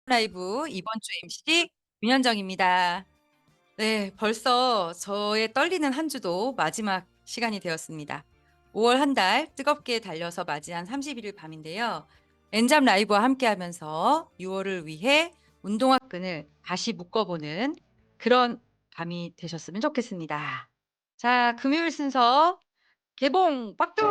라이브 이번 주 MC 윤현정입니다. 네, 벌써 저의 떨리는 한 주도 마지막 시간이 되었습니다. 5월 한 달 뜨겁게 달려서 맞이한 31일 밤인데요. 엔잡 라이브와 함께하면서 6월을 위해 운동화 끈을 다시 묶어보는 그런 밤이 되셨으면 좋겠습니다. 자, 금요일 순서 개봉 박두!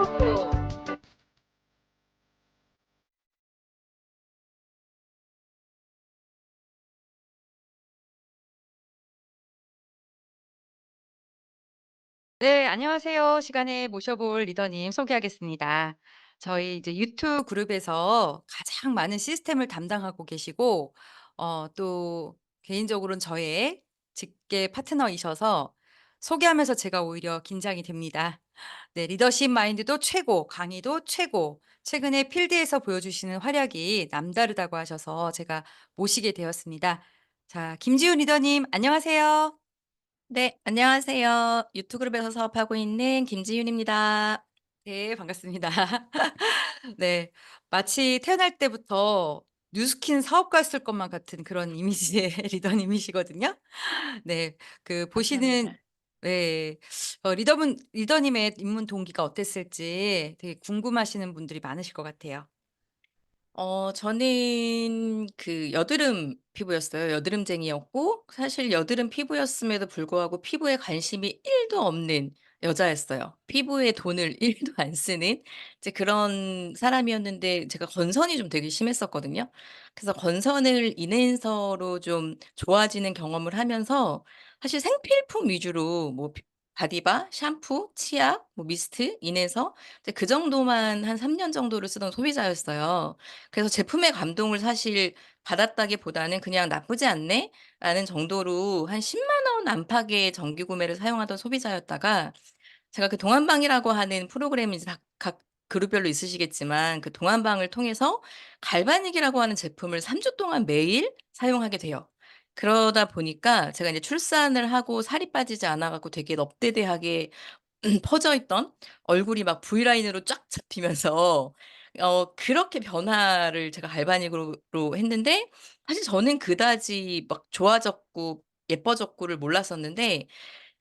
네, 안녕하세요. 시간에 모셔볼 리더님 소개하겠습니다. 저희 이제 유튜브 그룹에서 가장 많은 시스템을 담당하고 계시고, 또 개인적으로는 저의 직계 파트너이셔서 소개하면서 제가 오히려 긴장이 됩니다. 네, 리더십 마인드도 최고, 강의도 최고, 최근에 필드에서 보여주시는 활약이 남다르다고 하셔서 제가 모시게 되었습니다. 자, 김지훈 리더님, 안녕하세요. 네, 안녕하세요. 유튜그룹에서 사업하고 있는 김지윤입니다. 네, 반갑습니다. 네. 마치 태어날 때부터 뉴스킨 사업가였을 것만 같은 그런 이미지의 리더님이시거든요. 네. 그 보시는 감사합니다. 네. 리더님의 입문 동기가 어땠을지 되게 궁금하시는 분들이 많으실 것 같아요. 저는 그 여드름 피부였어요. 여드름쟁이였고 사실 여드름 피부였음에도 불구하고 피부에 관심이 1도 없는 여자였어요. 피부에 돈을 1도 안 쓰는 이제 그런 사람이었는데 제가 건선이 좀 되게 심했었거든요. 그래서 건선을 인해서로 좀 좋아지는 경험을 하면서 사실 생필품 위주로 뭐 바디바, 샴푸, 치약, 뭐 미스트, 인해서 이제 그 정도만 한 3년 정도를 쓰던 소비자였어요. 그래서 제품의 감동을 사실 받았다기보다는 '그냥 나쁘지 않네.'라는 정도로 한 1 0원 안팎의 정기 구매를 사용하던 소비자였다가 제가 그 동안방이라고 하는 프로그램이 이제 각 그룹별로 있으시겠지만 그 동안방을 통해서 갈바닉이라고 하는 제품을 3주 동안 매일 사용하게 돼요. 그러다 보니까 제가 인제 출산을 하고 살이 빠지지 않아 갖고 되게 넙대대하게 퍼져 있던 얼굴이 막 V라인으로 쫙 잡히면서 그렇게 변화를 제가 갈바닉으로 했는데 사실 저는 그다지 막 좋아졌고 예뻐졌고를 몰랐었는데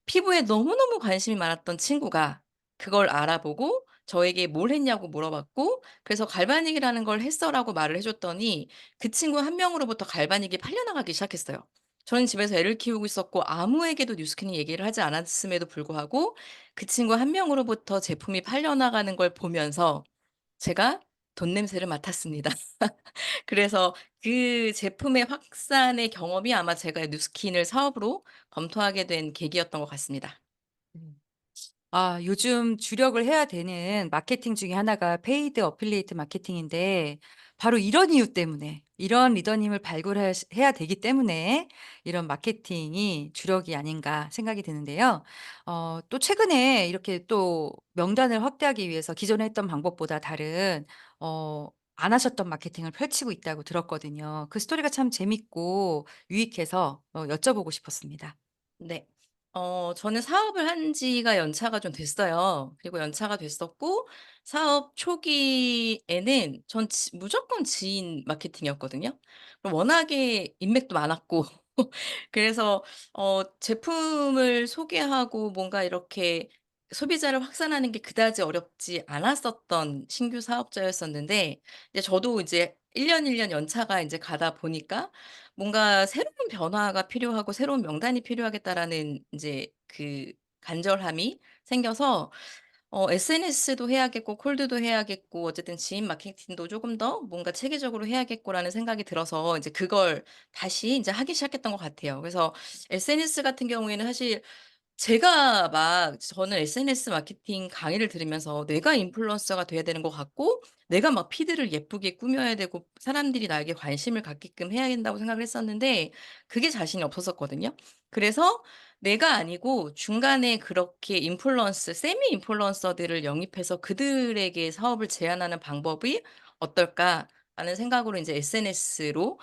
피부에 너무너무 관심이 많았던 친구가 그걸 알아보고 저에게 "뭘 했냐."고 물어봤고 그래서 "갈바닉이라는 걸 했어."라고 말을 해 줬더니 그 친구 한 명으로부터 갈바닉이 팔려나가기 시작했어요. 저는 집에서 애를 키우고 있었고 아무에게도 뉴스키니 얘기를 하지 않았음에도 불구하고 그 친구 한 명으로부터 제품이 팔려나가는 걸 보면서 제가 돈 냄새를 맡았습니다. 그래서 그 제품의 확산의 경험이 아마 제가 뉴스킨을 사업으로 검토하게 된 계기였던 것 같습니다. 음. 아, 요즘 주력을 해야 되는 마케팅 중에 하나가 페이드 어필리에이트 마케팅인데 바로 이런 이유 때문에 이런 리더님을 해야 되기 때문에 이런 마케팅이 주력이 아닌가 생각이 드는데요. 또 최근에 이렇게 또 명단을 확대하기 위해서 기존에 했던 방법보다 다른 안 하셨던 마케팅을 펼치고 있다고 들었거든요. 그 스토리가 참 재밌고 유익해서 여쭤보고 싶었습니다. 네. 저는 사업을 한 지가 연차가 좀 됐어요. 그리고 연차가 됐었고 사업 초기에는 전 무조건 지인 마케팅이었거든요. 워낙에 인맥도 많았고 그래서 제품을 소개하고 뭔가 이렇게 소비자를 확산하는 게 그다지 어렵지 않았었던 신규 사업자였었는데 이제 저도 이제 1 년 연차가 인제 가다 보니까 뭔가 '새로운 변화가 필요하고 새로운 명단이 필요하겠다.'라는 인제 그 간절함이 생겨서 SNS도 해야겠고 콜드도 해야겠고 어쨌든 지인 마케팅도 조금 더 뭔가 체계적으로 해야겠고.'라는 생각이 들어서 이제 그걸 다시 인제 하기 시작했던 것 같아요. 그래서 SNS 같은 경우에는 사실 제가 막 저는 SNS 마케팅 강의를 들으면서 내가 인플루언서가 돼야 되는 것 같고 내가 막 피드를 예쁘게 꾸며야 되고 사람들이 나에게 관심을 갖게끔 해야 된다고 생각을 했었는데 그게 자신이 없었었거든요. 그래서 내가 아니고 중간에 그렇게 인플루언서 세미 인플루언서들을 영입해서 그들에게 사업을 제안하는 방법이 어떨까라는 생각으로 인제 SNS로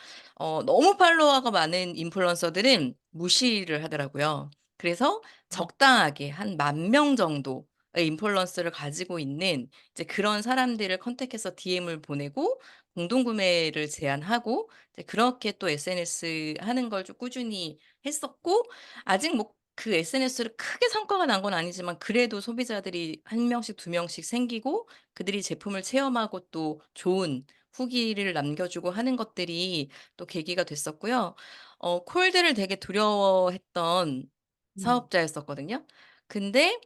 너무 팔로워가 많은 인플루언서들은 무시를 하더라고요. 그래서 적당하게 한 10,000명 정도의 인플루언서를 가지고 있는 이제 그런 사람들을 컨택해서 DM을 보내고 공동 구매를 제안하고 이제 그렇게 또 SNS 하는 걸 좀 꾸준히 했었고, 아직 뭐 그 SNS로 크게 성과가 난 건 아니지만 그래도 소비자들이 한 명씩 두 명씩 생기고 그들이 제품을 체험하고 또 좋은 후기를 남겨주고 하는 것들이 또 계기가 됐었고요. 콜드를 되게 두려워했던 음. 사업자였었거든요. 근데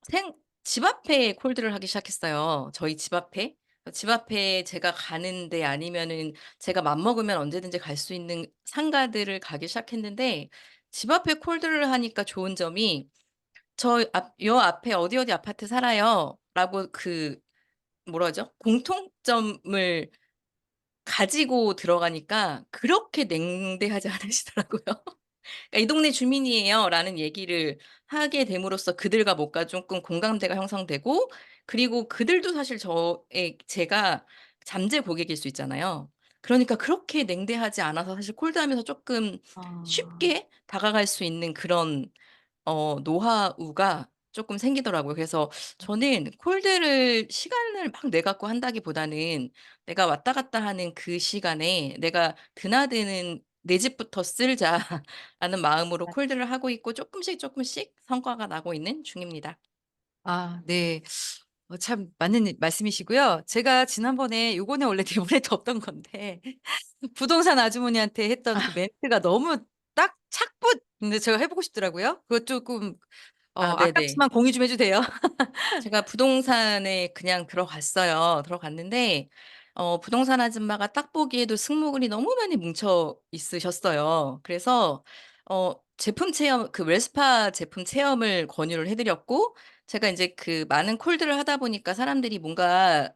생 집 앞에 콜드를 하기 시작했어요, 저희 집 앞에. 집 앞에 제가 가는데 아니면은 제가 맘먹으면 언제든지 갈 수 있는 상가들을 가기 시작했는데, 집 앞에 콜드를 하니까 좋은 점이 "저 앞 요 앞에 어디 어디 아파트 살아요."라고 그 뭐라 하죠? 공통점을 가지고 들어가니까 그렇게 냉대하지 않으시더라고요. 그러니까 "이 동네 주민이에요."라는 얘기를 하게 됨으로써 그들과 뭔가 쪼끔 공감대가 형성되고, 그리고 그들도 사실 제가 잠재 고객일 수 있잖아요. 그러니까 그렇게 냉대하지 않아서 사실 콜드하면서 쪼끔 아. 쉽게 다가갈 수 있는 그런 노하우가 쪼끔 생기더라고요. 그래서 저는 콜드를 시간을 막 내 갖고 한다기보다는 내가 왔다 갔다 하는 그 시간에 내가 드나드는 '내 집부터 쓸자.'라는 마음으로 콜드를 하고 있고 쪼끔씩 쪼끔씩 성과가 나고 있는 중입니다. 아 네. 참 맞는 말씀이시고요. 제가 지난번에 요거는 원래 내보내도 없던 건데 부동산 아주머니한테 했던 그 멘트가 너무 딱 착붙 근데 제가 해 보고 싶더라고요. 그거 쪼끔 아 네네. 아깝지만 공유 좀 해 주세요. 제가 부동산에 그냥 들어갔어요. 들어갔는데 부동산 아줌마가 딱 보기에도 승모근이 너무 많이 뭉쳐 있으셨어요. 그래서 제품 체험, 그 웰스파 제품 체험을 권유를 해 드렸고, 제가 인제 그 많은 콜드를 하다 보니까 사람들이 뭔가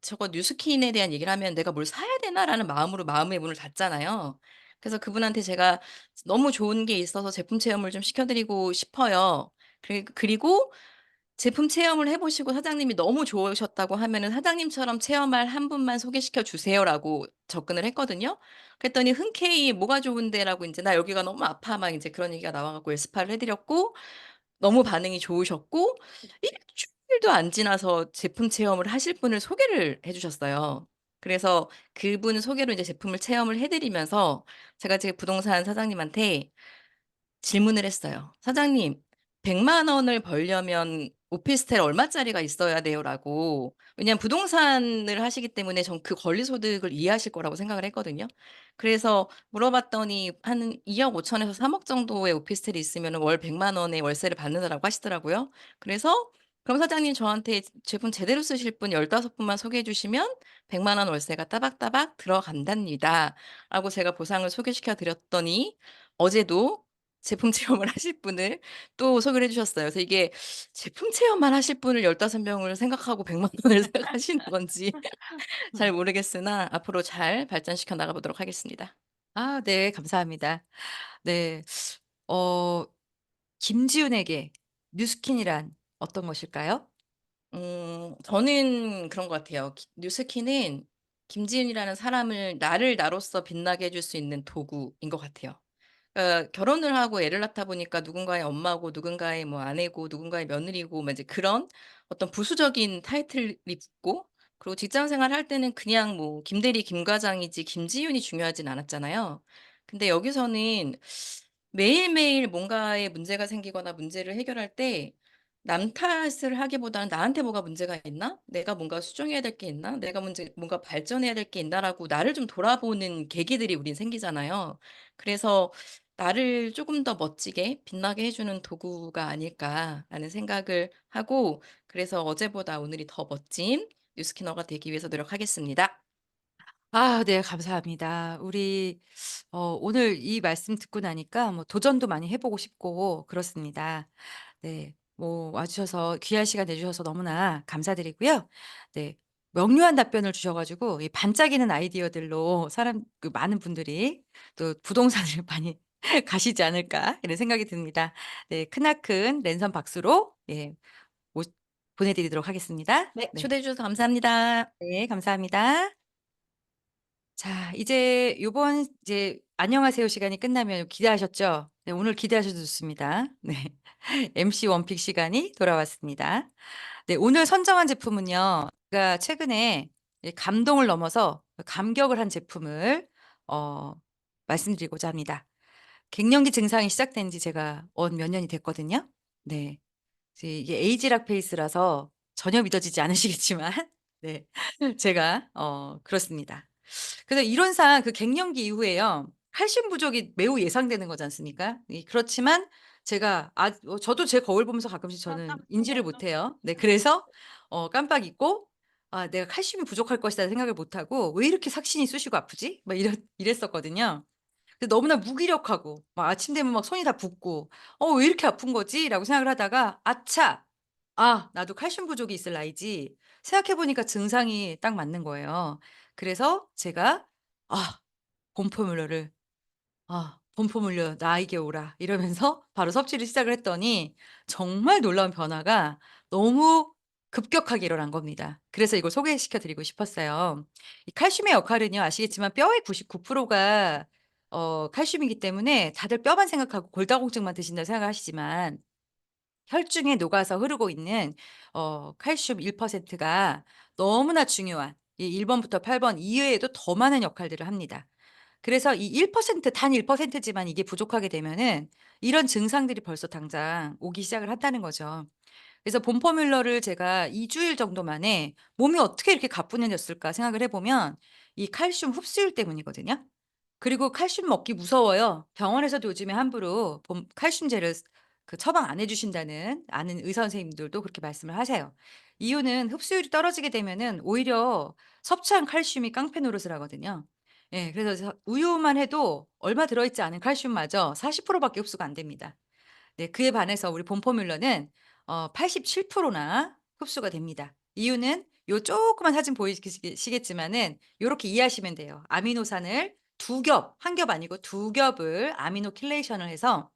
저거 뉴스킨에 대한 얘기를 하면 '내가 뭘 사야 되나?'라는 마음으로 마음의 문을 닫잖아요. 그래서 그분한테 제가 너무 좋은 게 있어서 제품 체험을 좀 시켜 드리고 싶어요. 그리고 제품 체험을 해 보시고 사장님이 너무 좋으셨다고 하면은 "사장님처럼 체험할 한 분만 소개시켜 주세요."라고 접근을 했거든요. 그랬더니 흔쾌히 "뭐가 좋은데?"라고 인제 "나 여기가 너무 아파." 막 인제 그런 얘기가 나와 갖고 웰스파를 해 드렸고, 너무 반응이 좋으셨고 일 주일도 안 지나서 제품 체험을 하실 분을 소개를 해 주셨어요. 그래서 그분 소개로 이제 제품을 체험을 해 드리면서 제가 제 부동산 사장님한테 질문을 했어요. "사장님, 100만 원을 벌려면 오피스텔 얼마짜리가 있어야 돼요?"라고. 왜냐하면 부동산을 하시기 때문에 전 그 권리소득을 이해하실 거라고 생각을 했거든요. 그래서 물어봤더니 한 2억 5천 에서 3억 정도의 오피스텔이 있으면은 월 100만 원의 월세를 받는다라고 하시더라고요. 그래서 "그럼 사장님 저한테 제품 제대로 쓰실 분 15 분만 소개해 주시면 100만 원 월세가 따박따박 들어간답니다."라고 제가 보상을 소개시켜 드렸더니 어제도 제품 체험을 하실 분을 또 소개를 해 주셨어요. 그래서 이게 제품 체험만 하실 분을 15 명을 생각하고 100만 원을 생각하시는 건지 잘 모르겠으나 앞으로 잘 발전시켜 나가 보도록 하겠습니다. 아 네. 감사합니다. 네. 어 김지훈에게 뉴스킨이란 어떤 것일까요? 저는 그런 것 같아요. 뉴스킨은 김지은이라는 사람을 나를 나로서 빛나게 해줄 수 있는 도구인 것 같아요. 결혼을 하고 애를 낳다 보니까 누군가의 엄마고 누군가의 뭐 아내고 누군가의 며느리고 뭐 이제 그런 어떤 부수적인 타이틀이 붙고, 그리고 직장 생활할 때는 그냥 뭐 김대리, 김과장이지 김지윤이 중요하진 않았잖아요. 근데 여기서는 매일매일 뭔가에 문제가 생기거나 문제를 해결할 때 남 탓을 하기보다는 '나한테 뭐가 문제가 있나? 내가 뭔가 수정해야 될 게 있나? 내가 뭔가 발전해야 될 게 있나?'라고 나를 좀 돌아보는 계기들이 우린 생기잖아요. 그래서 '나를 조금 더 멋지게 빛나게 해 주는 도구가 아닐까.'라는 생각을 하고, 그래서 어제보다 오늘이 더 멋진 뉴스키너가 되기 위해서 노력하겠습니다. 아 네 감사합니다. 우리 오늘 이 말씀 듣고 나니까 뭐 도전도 많이 해 보고 싶고 그렇습니다. 네. 뭐 와 주셔서 귀한 시간 내 주셔서 너무나 감사드리고요. 네. 명료한 답변을 주셔 가지고 이 반짝이는 아이디어들로 그 많은 분들이 또 부동산을 많이 가시지 않을까 이런 생각이 듭니다. 네. 크나큰 랜선 박수로 예 모 보내 드리도록 하겠습니다. 네. 네. 초대해 주셔서 감사합니다. 네 감사합니다. 자 이제 요번 이제 안녕하세요 시간이 끝나면 기대하셨죠? 네 오늘 기대하셔도 좋습니다. 네. MC 원픽 시간이 돌아왔습니다. 네 오늘 선정한 제품은요. 제가 최근에 감동을 넘어서 감격을 한 제품을 어 말씀드리고자 합니다. 갱년기 증상이 시작된 지 제가 몇 년이 됐거든요. 네. 이게 에이지락 페이스라서 전혀 믿어지지 않으시겠지만 네. 제가 그렇습니다. 그래서 이론상 그 갱년기 이후에요. 칼슘 부족이 매우 예상되는 거지 않습니까? 그렇지만 제가 저도 제 거울 보면서 가끔씩 저는 인지를 못해요. 네. 그래서 깜빡 잊고 '아 내가 칼슘이 부족할 것이다.' 생각을 못 하고 '왜 이렇게 삭신이 쑤시고 아프지?' 막 이랬었거든요. 근데 너무나 무기력하고 막 아침 되면 막 손이 다 붓고 '왜 이렇게 아픈 거지?'라고 생각을 하다가 '아차. 나도 칼슘 부족이 있을 나이지.' 생각해 보니까 증상이 딱 맞는 거예요. 그래서 제가 '아 봄포뮬러를 봄포물려 나에게 오라.' 이러면서 바로 섭취를 시작을 했더니 정말 놀라운 변화가 너무 급격하게 일어난 겁니다. 그래서 이걸 소개시켜 드리고 싶었어요. 이 칼슘의 역할은요 아시겠지만 뼈의 99%가 칼슘이기 때문에 다들 뼈만 생각하고 골다공증만 드신다 생각하시지만 혈중에 녹아서 흐르고 있는 칼슘 1%가 너무나 중요한 이 1 번부터 8번 이외에도 더 많은 역할들을 합니다. 그래서 이 1% 단 1% 지만 이게 부족하게 되면은 이런 증상들이 벌써 당장 오기 시작을 한다는 거죠. 그래서 봄포뮬러를 제가 2 주일 정도 만에 '몸이 어떻게 이렇게 가뿐해졌을까?' 생각을 해 보면 이 칼슘 흡수율 때문이거든요. 그리고 칼슘 먹기 무서워요. 병원에서도 요즘에 함부로 칼슘제를 처방 안 해 주신다는 아는 의사 선생님들도 그렇게 말씀을 하세요. 이유는 흡수율이 떨어지게 되면은 오히려 섭취한 칼슘이 깡패 노릇을 하거든요. 예. 그래서 우유만 해도 얼마 들어 있지 않은 칼슘마저 40% 밖에 흡수가 안 됩니다. 네. 그에 반해서 우리 봄포뮬러는 87%나 흡수가 됩니다. 이유는 요 조그만 사진 시겠지만은 요렇게 이해하시면 돼요. 아미노산을 두 겹, 한 겹 아니고 두 겹을 아미노 킬레이션을 해서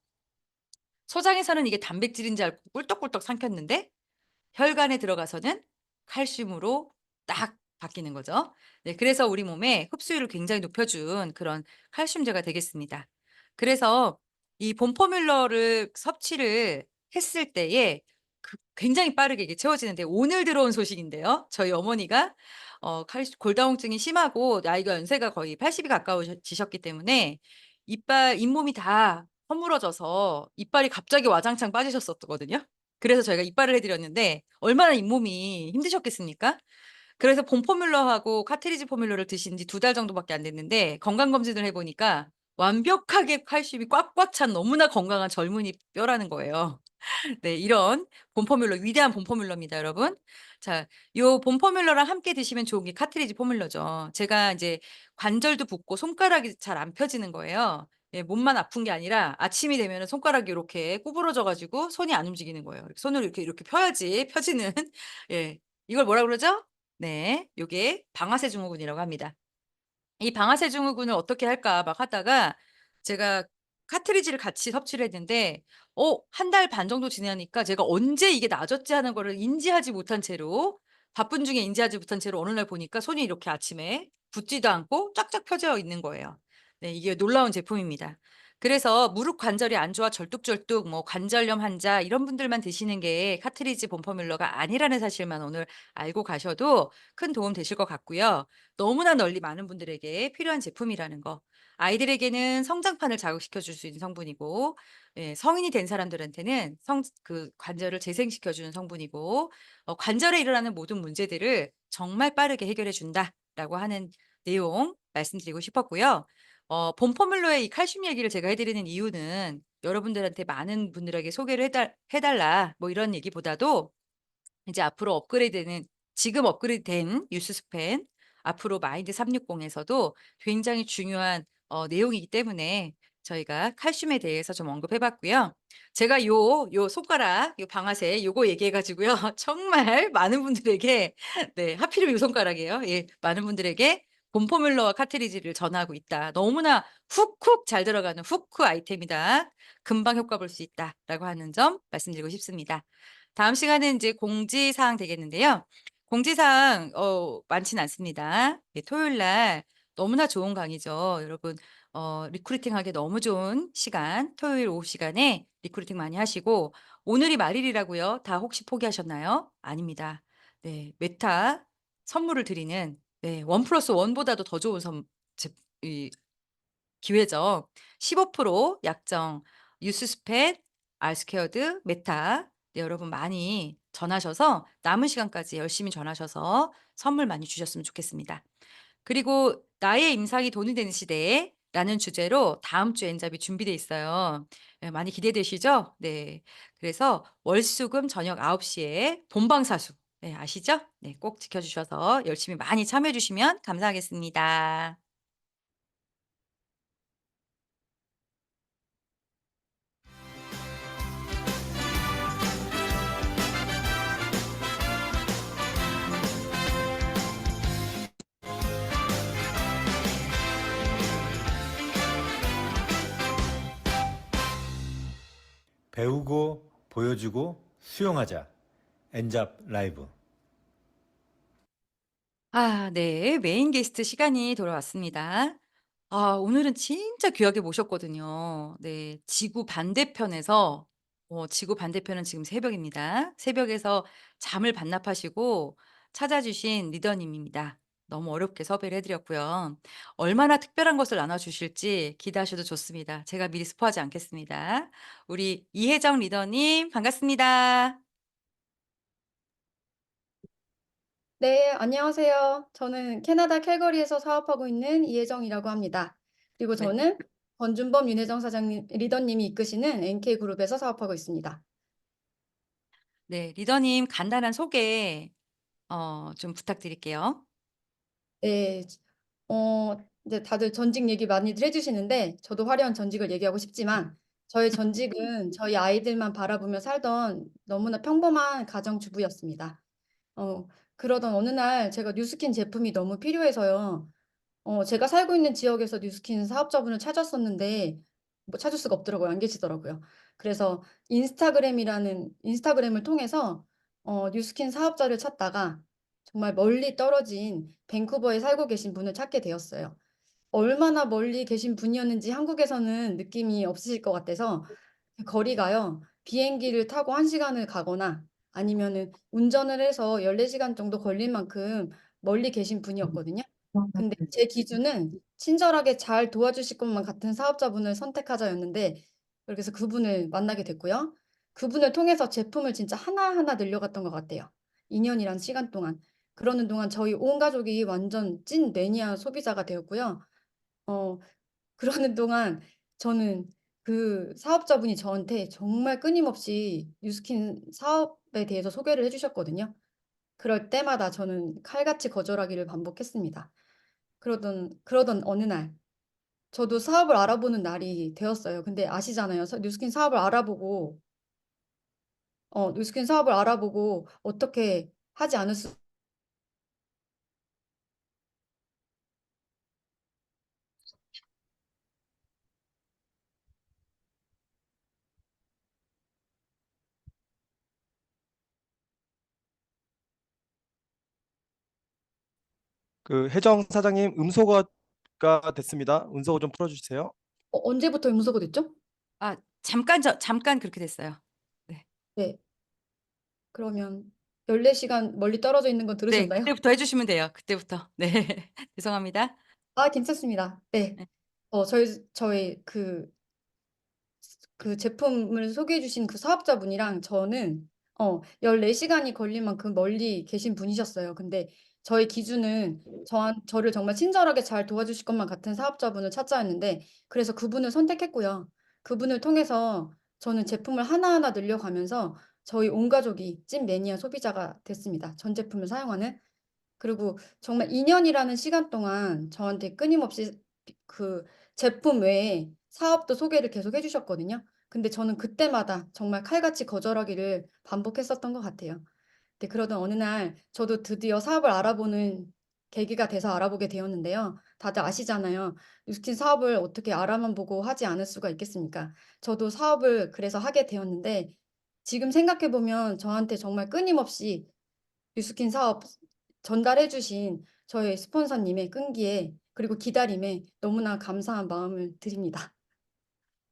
소장에서는 이게 단백질인 줄 알고 꿀떡꿀떡 삼켰는데 혈관에 들어가서는 칼슘으로 딱 바뀌는 거죠. 네, 그래서 우리 몸에 흡수율을 굉장히 높여준 그런 칼슘제가 되겠습니다. 그래서 이 봄포뮬러를 섭취를 했을 때에 굉장히 빠르게 이게 채워지는데 오늘 들어온 소식인데요. 저희 어머니가 골다공증이 심하고 나이가 연세가 거의 80이 가까워지셨기 때문에 잇몸이 다 허물어져서 이빨이 갑자기 와장창 빠지셨었거든요. 그래서 저희가 이빨을 해 드렸는데 얼마나 잇몸이 힘드셨겠습니까? 그래서 봄 포뮬러하고 카트리지 포뮬러를 드신 지 2달 정도밖에 안 됐는데 건강 검진을 해 보니까 완벽하게 칼슘이 꽉꽉 찬 너무나 건강한 젊은이 뼈라는 거예요. 네. 이런 봄포뮬러 위대한 봄포뮬러입니다 여러분. 자 요 봄포뮬러랑 함께 드시면 좋은 게 카트리지 포뮬러죠. 제가 인제 관절도 붓고 손가락이 잘 안 펴지는 거예요. 예 몸만 아픈 게 아니라 아침이 되면은 손가락이 요렇게 구부러져 가지고 손이 안 움직이는 거예요. 손을 이렇게 펴야지 펴지는 예. 이걸 뭐라 그러죠? 네. 요게 방아쇠 증후군이라고 합니다. 이 방아쇠 증후군을 어떻게 할까 막 하다가 제가 카트리지를 같이 섭취를 했는데 한 달 반 정도 지나니까 제가 '언제 이게 나아졌지?' 하는 거를 인지하지 못한 채로 바쁜 중에 인지하지 못한 채로 어느 날 보니까 손이 이렇게 아침에 붓지도 않고 쫙쫙 펴져 있는 거예요. 네 이게 놀라운 제품입니다. 그래서 무릎 관절이 안 좋아 절뚝절뚝 뭐 관절염 환자 이런 분들만 드시는 게 카트리지 본포뮬러가 아니라는 사실만 오늘 알고 가셔도 큰 도움 되실 것 같고요. 너무나 널리 많은 분들에게 필요한 제품이라는 거. 아이들에게는 성장판을 자극시켜 줄 수 있는 성분이고 예 성인이 된 사람들한테는 관절을 재생시켜 주는 성분이고 관절에 일어나는 모든 문제들을 정말 빠르게 해결해 준다라고 하는 내용 말씀드리고 싶었고요. 본포뮬러의 이 칼슘 얘기를 제가 해 드리는 이유는 여러분들한테 많은 분들에게 소개를 해 달라 뭐 이런 얘기보다도 이제 앞으로 지금 업그레이드된 뉴스스팬 앞으로 마인드 360 에서도 굉장히 중요한 내용이기 때문에 저희가 칼슘에 대해서 좀 언급해 봤고요. 제가 요 손가락 요 방아쇠 요거 얘기해 가지고요. 정말 많은 분들에게 네 하필이면 요 손가락이에요. 예. 많은 분들에게 본포뮬러와 카트리지를 전하고 있다. 너무나 훅훅 잘 들어가는 후크 아이템이다. 금방 효과 볼 수 있다라고 하는 점 말씀드리고 싶습니다. 다음 시간은 이제 공지사항 되겠는데요. 공지사항 많진 않습니다. 예 토요일 날 너무나 좋은 강의죠. 여러분 리크루팅하기 너무 좋은 시간 토요일 오후 시간에 리크루팅 많이 하시고 오늘이 말일이라고요. 다 혹시 포기하셨나요? 아닙니다. 네. 메타 선물을 드리는 네. 1+1 보다도 더 좋은 선 제 이 기회죠. 15% 약정 뉴스스팻, 알스퀘어드, 메타. 네, 여러분 많이 전하셔서 남은 시간까지 열심히 전하셔서 선물 많이 주셨으면 좋겠습니다. 그리고 "나의 임상이 돈이 되는 시대에"라는 주제로 다음 주에 엔잡이 준비돼 있어요. 예, 많이 기대되시죠? 네. 그래서 월수금 저녁 9홉시에 본방사수, 네, 아시죠? 네, 꼭 지켜 주셔서 열심히 많이 참여해 주시면 감사하겠습니다. 배우고 보여주고 수용하자. 엔잡 라이브. 네. 메인 게스트 시간이 돌아왔습니다. 오늘은 진짜 귀하게 모셨거든요. 네. 지구 반대편에서, 지구 반대편은 지금 새벽입니다. 새벽에서 잠을 반납하시고 찾아주신 리더님입니다. 너무 어렵게 섭외를 해 드렸고요. 얼마나 특별한 것을 나눠 주실지 기대하셔도 좋습니다. 제가 미리 스포하지 않겠습니다. 우리 이혜정 리더님 반갑습니다. 네, 안녕하세요. 저는 캐나다 캘거리에서 사업하고 있는 이혜정이라고 합니다. 그리고 네. 저는 권준범 윤혜정 사장님, 리더님이 이끄시는 NK그룹에서 사업하고 있습니다. 네. 리더님 간단한 소개 좀 부탁드릴게요. 네, 이제 다들 전직 얘기 많이들 해주시는데 저도 화려한 전직을 얘기하고 싶지만 저의 전직은 저희 아이들만 바라보며 살던 너무나 평범한 가정주부였습니다. 어, 그러던 어느 날 제가 뉴스킨 제품이 너무 필요해서요. 제가 살고 있는 지역에서 뉴스킨 사업자분을 찾았었는데 뭐 찾을 수가 없더라고요. 안 계시더라고요. 그래서 인스타그램을 통해서 뉴스킨 사업자를 찾다가 정말 멀리 떨어진 밴쿠버에 살고 계신 분을 찾게 되었어요. 얼마나 멀리 계신 분이었는지 한국에서는 느낌이 없으실 것 같아서 그 거리가요. 비행기를 타고 1 시간을 가거나 아니면은 운전을 해서 14 시간 정도 걸릴 만큼 멀리 계신 분이었거든요. 근데 제 기준은 친절하게 잘 도와주실 것만 같은 사업자분을 선택하자였는데 그렇게 해서 그분을 만나게 됐고요. 그분을 통해서 제품을 진짜 하나하나 늘려갔던 것 같아요. 2 년이란 시간 동안. 그러는 동안 저희 온 가족이 완전 찐 매니아 소비자가 되었고요. 어 그러는 동안 저는 그 사업자분이 저한테 정말 끊임없이 뉴스킨 사업에 대해서 소개를 해 주셨거든요. 그럴 때마다 저는 칼같이 거절하기를 반복했습니다. 그러던 어느 날 저도 사업을 알아보는 날이 되었어요. 근데 아시잖아요. 뉴스킨 사업을 알아보고 어떻게 하지 않을 수 혜정 사장님 음소거가 됐습니다. 음소거 좀 풀어주세요. 언제부터 음소거 됐죠? 잠깐 그렇게 됐어요. 네. 네. 그러면 14 시간 멀리 떨어져 있는 건 네. 들으셨나요? 그때부터 해 주시면 돼요. 그때부터. 네. 죄송합니다. 아 괜찮습니다. 네. 네. 저희 그 제품을 소개해 주신 그 사업자분이랑 저는 14 시간이 걸릴 만큼 멀리 계신 분이셨어요. 근데 저의 기준은 저를 정말 친절하게 잘 도와주실 것만 같은 사업자분을 찾자였는데 그래서 그분을 선택했고요. 그분을 통해서 저는 제품을 하나하나 늘려가면서 저희 온 가족이 찐 매니아 소비자가 됐습니다, 전 제품을 사용하는. 그리고 정말 2 년이라는 시간 동안 저한테 끊임없이 그 제품 외에 사업도 소개를 계속 해 주셨거든요. 근데 저는 그때마다 정말 칼같이 거절하기를 반복했었던 것 같아요. 네, 그러던 어느 날 저도 드디어 사업을 알아보는 계기가 돼서 알아보게 되었는데요. 다들 아시잖아요. 뉴스킨 사업을 어떻게 알아만 보고 하지 않을 수가 있겠습니까? 저도 사업을 그래서 하게 되었는데 지금 생각해 보면 저한테 정말 끊임없이 뉴스킨 사업 전달해 주신 저희 스폰서님의 끈기에 그리고 기다림에 너무나 감사한 마음을 드립니다.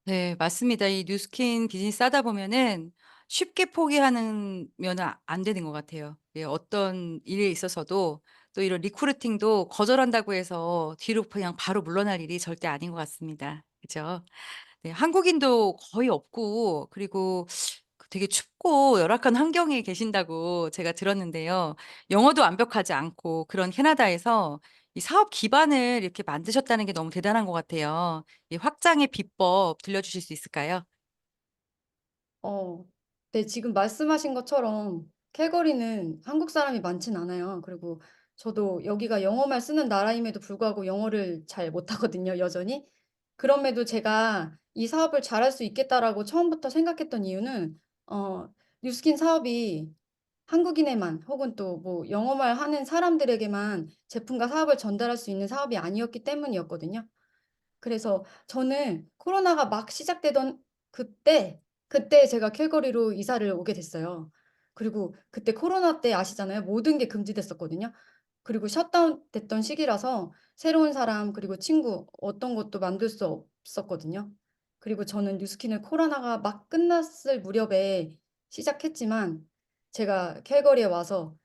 네, 맞습니다. 이 뉴스킨 비즈니스 하다 보면은 쉽게 포기하는 면은 안 되는 것 같아요. 예, 어떤 일에 있어서도 또 이런 리크루팅도 거절한다고 해서 뒤로 그냥 바로 물러날 일이 절대 아닌 것 같습니다. 그죠? 네. 한국인도 거의 없고 그리고 그 되게 춥고 열악한 환경에 계신다고 제가 들었는데요. 영어도 완벽하지 않고 그런 캐나다에서 이 사업 기반을 이렇게 만드셨다는 게 너무 대단한 것 같아요. 이 확장의 비법 들려주실 수 있을까요? 어, 네, 지금 말씀하신 것처럼 캘거리는 한국 사람이 많진 않아요. 그리고 저도 여기가 영어만 쓰는 나라임에도 불구하고 영어를 잘 못하거든요, 여전히. 그럼에도 제가 이 사업을 잘할 수 있겠다라고 처음부터 생각했던 이유는, 뉴스킨 사업이 한국인에만 혹은 또 뭐 영어말 하는 사람들에게만 제품과 사업을 전달할 수 있는 사업이 아니었기 때문이었거든요. 그래서 저는 코로나가 막 시작되던 그때 제가 캘거리로 이사를 오게 됐어요. 그리고 그때 코로나 때 아시잖아요. 모든 게 금지됐었거든요. 그리고 셧다운 됐던 시기라서 새로운 사람 그리고 친구 어떤 것도 만들 수 없었거든요. 그리고 저는 뉴스킨을 코로나가 막 끝났을 무렵에 시작했지만 제가 캘거리에 와서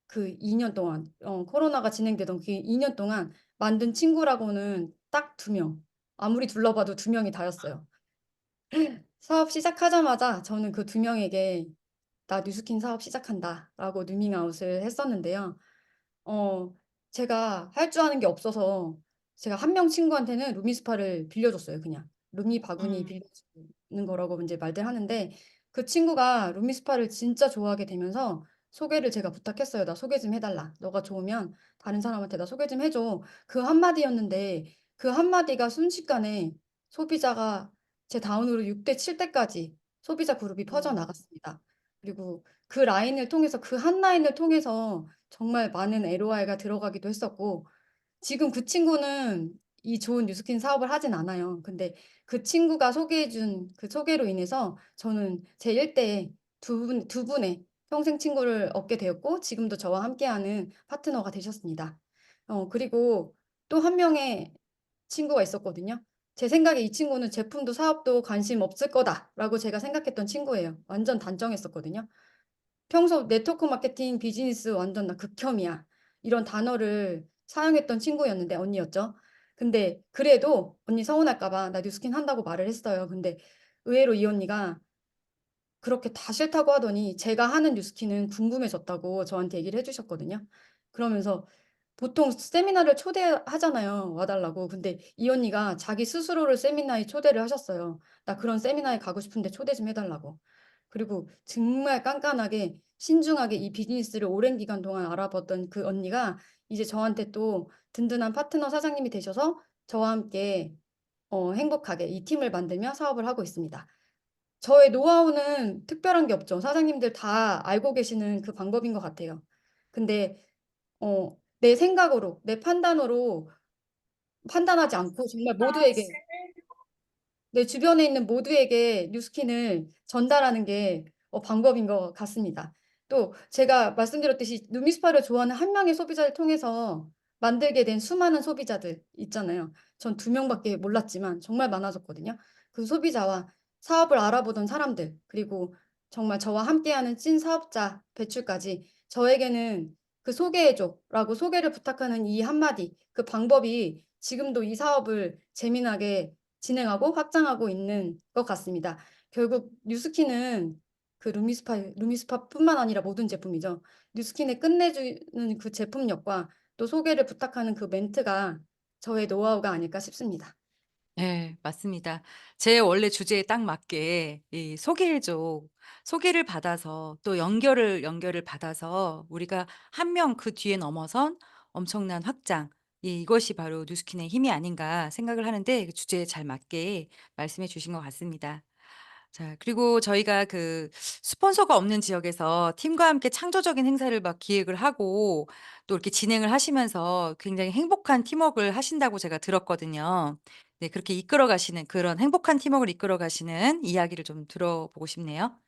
그 2년 동안 코로나가 진행되던 그 2년 동안 만든 친구라고는 딱 2 명. 아무리 둘러봐도 2 명이 다였어요. 사업 시작하자마자 저는 그 2 명에게 "나 뉴스킨 사업 시작한다."라고 누밍 아웃을 했었는데요. 어 제가 할 줄 아는 게 없어서 제가 한 명 친구한테는 루미스파를 빌려줬어요 그냥. 루미 바구니 음. 빌려주는 거라고 인제 말들 하는데 그 친구가 루미스파를 진짜 좋아하게 되면서 소개를 제가 부탁했어요. "나 소개 좀 해 달라. 너가 좋으면 다른 사람한테 나 소개 좀 해 줘." 그 한마디였는데 그 한마디가 순식간에 소비자가 제 다운으로 6 대 7 대까지 소비자 그룹이 퍼져나갔습니다. 그리고 그 라인을 통해서 그 한 라인을 통해서 정말 많은 ROI가 들어가기도 했었고 지금 그 친구는 이 좋은 뉴스킨 사업을 하진 않아요. 근데 그 친구가 소개해 준 그 소개로 인해서 저는 제 일대에 두 분의 평생 친구를 얻게 되었고 지금도 저와 함께하는 파트너가 되셨습니다. 그리고 또 한 명의 친구가 있었거든요. 제 생각에 이 친구는 '제품도 사업도 관심 없을 거다.'라고 제가 생각했던 친구예요. 완전 단정했었거든요. 평소 네트워크 마케팅 비즈니스 완전 나 극혐이야. 이런 단어를 사용했던 친구였는데 언니였죠. 근데 그래도 언니 서운할까 봐 "나 뉴스킨 한다."고 말을 했어요. 근데 의외로 이 언니가 그렇게 다 싫다고 하더니 제가 하는 뉴스킨은 궁금해졌다고 저한테 얘기를 해 주셨거든요. 그러면서 보통 세미나를 초대하잖아요, 와 달라고. 근데 이 언니가 자기 스스로를 세미나에 초대를 하셨어요. "나 그런 세미나에 가고 싶은데 초대 좀 해 달라."고. 그리고 정말 깐깐하게 신중하게 이 비즈니스를 오랜 기간 동안 알아봤던 그 언니가 이제 저한테 또 든든한 파트너 사장님이 되셔서 저와 함께 행복하게 이 팀을 만들며 사업을 하고 있습니다. 저의 노하우는 특별한 게 없죠. 사장님들 다 알고 계시는 그 방법인 것 같아요. 근데 내 생각으로 내 판단으로 판단하지 않고 정말 모두에게 내 주변에 있는 모두에게 뉴스킨을 전달하는 게 방법인 것 같습니다. 또 제가 말씀드렸듯이 누미스파를 좋아하는 한 명의 소비자를 통해서 만들게 된 수많은 소비자들 있잖아요. 전 2 명밖에 몰랐지만 정말 많아졌거든요. 그 소비자와 사업을 알아보던 사람들 그리고 정말 저와 함께하는 찐 사업자 배출까지 저에게는 그 "소개해 줘."라고 소개를 부탁하는 이 한마디 그 방법이 지금도 이 사업을 재미나게 진행하고 확장하고 있는 것 같습니다. 결국 뉴스킨은 그 루미스파뿐만 아니라 모든 제품이죠. 뉴스킨에 끝내주는 그 제품력과 또 소개를 부탁하는 그 멘트가 저의 노하우가 아닐까 싶습니다. 네, 맞습니다. 제 원래 주제에 딱 맞게 이 소개해줘 소개를 받아서 또 연결을 받아서 우리가 한 명 그 뒤에 넘어선 엄청난 확장 이것이 바로 뉴스킨의 힘이 아닌가 생각을 하는데 그 주제에 잘 맞게 말씀해 주신 것 같습니다. 자 그리고 저희가 그 스폰서가 없는 지역에서 팀과 함께 창조적인 행사를 막 기획을 하고 또 이렇게 진행을 하시면서 굉장히 행복한 팀워크를 하신다고 제가 들었거든요. 네 그렇게 이끌어 가시는 그런 행복한 팀워크를 이끌어 가시는 이야기를 좀 들어보고 싶네요.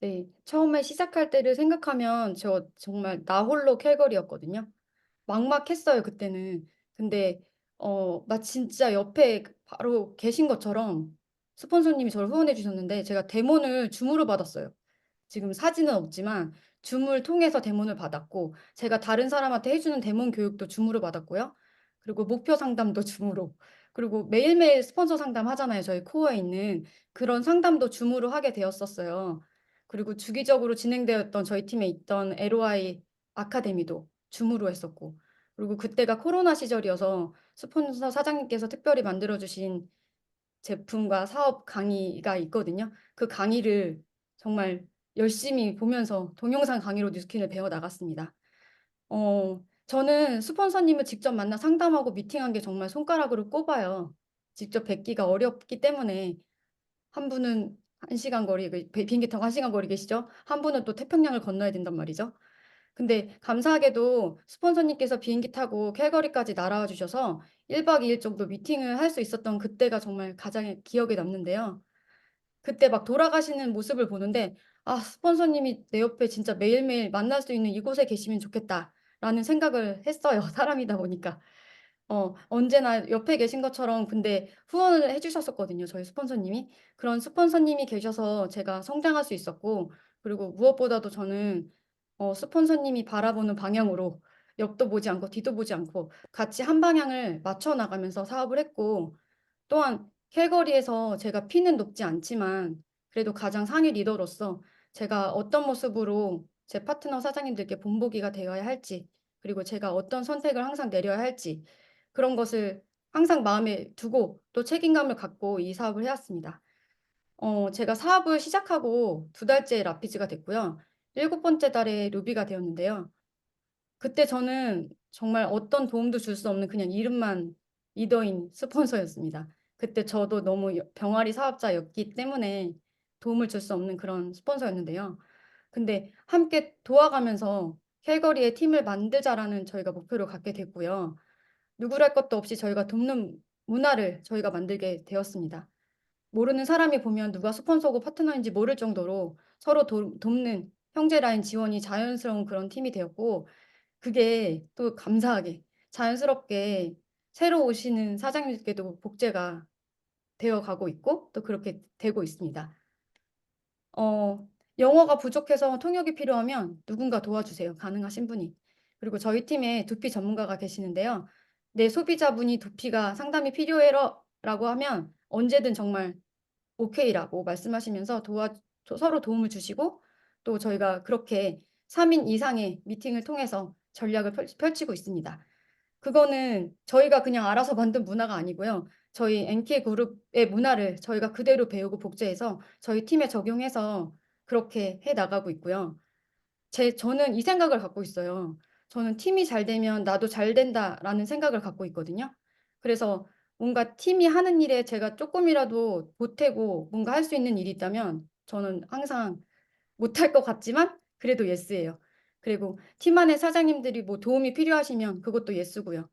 네. 처음에 시작할 때를 생각하면 저 정말 나 홀로 캘거리였거든요. 막막했어요 그때는. 근데 나 진짜 옆에 바로 계신 것처럼 스폰서님이 저를 후원해 주셨는데 제가 데몬을 줌으로 받았어요. 지금 사진은 없지만 줌을 통해서 데모를 받았고 제가 다른 사람한테 해 주는 데모 교육도 줌으로 받았고요. 그리고 목표 상담도 줌으로. 그리고 매일매일 스폰서 상담하잖아요, 저희 코어에 있는. 그런 상담도 줌으로 하게 되었었어요. 그리고 주기적으로 진행되었던 저희 팀에 있던 LOI 아카데미도 줌으로 했었고, 그리고 그때가 코로나 시절이어서 스폰서 사장님께서 특별히 만들어 주신 제품과 사업 강의가 있거든요. 그 강의를 정말 열심히 보면서 동영상 강의로 뉴스킨을 배워 나갔습니다. 저는 스폰서님을 직접 만나 상담하고 미팅한 게 정말 손가락으로 꼽아요. 직접 뵙기가 어렵기 때문에 한 분은 1 시간 거리 비행기 타고 1 시간 거리 계시죠. 한 분은 또 태평양을 건너야 된단 말이죠. 근데 감사하게도 스폰서님께서 비행기 타고 캘거리까지 날아와 주셔서 1박 2일 정도 미팅을 할 수 있었던 그때가 정말 가장 기억에 남는데요. 그때 막 돌아가시는 모습을 보는데 '아 스폰서님이 내 옆에 진짜 매일매일 만날 수 있는 이곳에 계시면 좋겠다.'라는 생각을 했어요, 사람이다 보니까. 언제나 옆에 계신 것처럼 근데 후원을 해 주셨었거든요, 저희 스폰서님이. 그런 스폰서님이 계셔서 제가 성장할 수 있었고, 그리고 무엇보다도 저는 스폰서님이 바라보는 방향으로 옆도 보지 않고 뒤도 보지 않고 같이 한 방향을 맞춰 나가면서 사업을 했고, 또한 캘거리에서 제가 피는 높지 않지만 그래도 가장 상위 리더로서 제가 어떤 모습으로 제 파트너 사장님들께 본보기가 되어야 할지, 그리고 제가 어떤 선택을 항상 내려야 할지, 그런 것을 항상 마음에 두고 또 책임감을 갖고 이 사업을 해 왔습니다. 제가 사업을 시작하고 2달째 라피즈가 됐고요. 7번째 달에 루비가 되었는데요. 그때 저는 정말 어떤 도움도 줄 수 없는 그냥 이름만 리더인 스폰서였습니다. 그때 저도 너무 병아리 사업자였기 때문에 도움을 줄 수 없는 그런 스폰서였는데요. 근데 함께 도와가면서 캘거리에 팀을 만들자라는 저희가 목표를 갖게 됐고요. 누구랄 것도 없이 저희가 돕는 문화를 저희가 만들게 되었습니다. 모르는 사람이 보면 누가 스폰서고 파트너인지 모를 정도로 서로 돕는 형제 라인 지원이 자연스러운 그런 팀이 되었고, 그게 또 감사하게 자연스럽게 새로 오시는 사장님께도 복제가 되어 가고 있고 또 그렇게 되고 있습니다. 어 영어가 부족해서 통역이 필요하면 누군가 도와주세요, 가능하신 분이. 그리고 저희 팀에 두피 전문가가 계시는데요. "내 소비자분이 두피가 상담이 필요해라."라고 하면 언제든 정말 오케이라고 말씀하시면서 서로 도움을 주시고, 또 저희가 그렇게 3인 이상의 미팅을 통해서 전략을 펼치고 있습니다. 그거는 저희가 그냥 알아서 만든 문화가 아니고요. 저희 엔케 그룹의 문화를 저희가 그대로 배우고 복제해서 저희 팀에 적용해서 그렇게 해 나가고 있고요. 저는 이 생각을 갖고 있어요. 저는 '팀이 잘 되면 나도 잘 된다.'라는 생각을 갖고 있거든요. 그래서 뭔가 팀이 하는 일에 제가 쪼끔이라도 보태고 뭔가 할 수 있는 일이 있다면 저는 항상 못할 것 같지만 그래도 예스예요. 그리고 팀 안에 사장님들이 뭐 도움이 필요하시면 그것도 예스고요.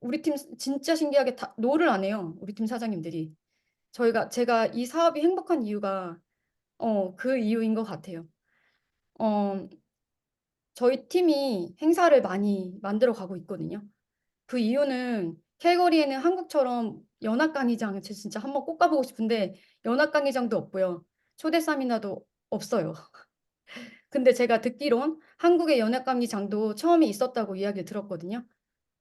우리 팀 진짜 신기하게 다 노를 안 해요, 우리 팀 사장님들이. 제가 이 사업이 행복한 이유가 그 이유인 것 같아요. 어 저희 팀이 행사를 많이 만들어 가고 있거든요. 그 이유는 캘거리에는 한국처럼 연합 강의장 진짜 한번 꼭 가 보고 싶은데 연합 강의장도 없고요. 초대 세미나도 없어요. 근데 제가 듣기론 한국의 연합 강의장도 처음에 있었다고 이야기를 들었거든요.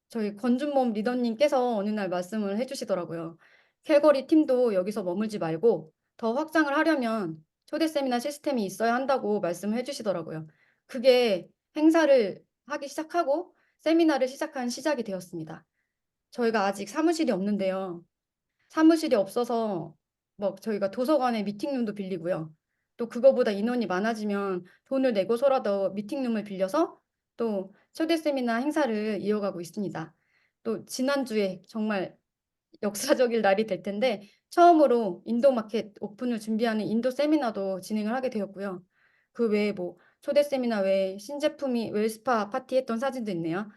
저희 권준범 리더님께서 어느 날 말씀을 해 주시더라고요. "캘거리 팀도 여기서 머물지 말고 더 확장을 하려면 초대 세미나 시스템이 있어야 한다."고 말씀을 해 주시더라고요. 그게 행사를 하기 시작하고 세미나를 시작한 시작이 되었습니다. 저희가 아직 사무실이 없는데요. 사무실이 없어서 뭐 저희가 도서관에 미팅룸도 빌리고요. 또 그거보다 인원이 많아지면 돈을 내고서라도 미팅룸을 빌려서 또 초대 세미나 행사를 이어가고 있습니다. 또 지난주에 정말 역사적일 날이 될 텐데 처음으로 인도 마켓 오픈을 준비하는 인도 세미나도 진행을 하게 되었고요. 그 외에 뭐 초대 세미나 외에 신제품이 웰스파 파티했던 사진도 있네요.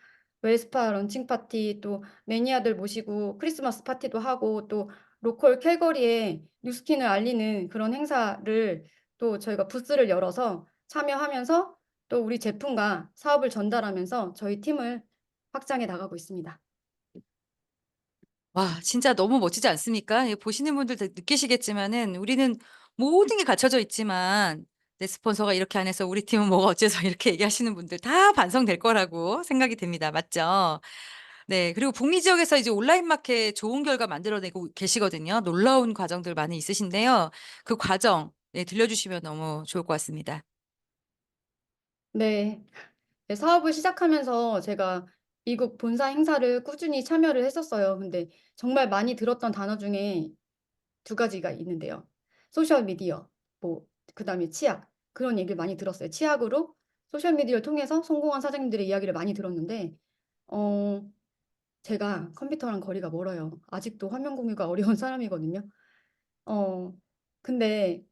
웰스파 런칭 파티, 또 매니아들 모시고 크리스마스 파티도 하고, 또 로컬 캘거리에 뉴스킨을 알리는 그런 행사를 또 저희가 부스를 열어서 참여하면서 또 우리 제품과 사업을 전달하면서 저희 팀을 확장해 나가고 있습니다. 와 진짜 너무 멋지지 않습니까? 예 보시는 분들도 느끼시겠지만은 우리는 모든 게 갖춰져 있지만 내 스폰서가 이렇게 안 해서 우리 팀은 뭐가 어째서 이렇게 얘기하시는 분들 다 반성될 거라고 생각이 됩니다. 맞죠? 네. 그리고 북미 지역에서 이제 온라인 마켓 좋은 결과 만들어내고 계시거든요. 놀라운 과정들 많이 있으신데요. 그 과정 들려주시면 너무 좋을 것 같습니다. 네. 네, 사업을 시작하면서 제가 미국 본사 행사를 꾸준히 참여를 했었어요. 근데 정말 많이 들었던 단어 중에 두 가지가 있는데요. 소셜 미디어, 뭐 그다음에 치약, 그런 얘기를 많이 들었어요. 치약으로 소셜 미디어를 통해서 성공한 사장님들의 이야기를 많이 들었는데 어 제가 컴퓨터랑 거리가 멀어요. 아직도 화면 공유가 어려운 사람이거든요. 어 근데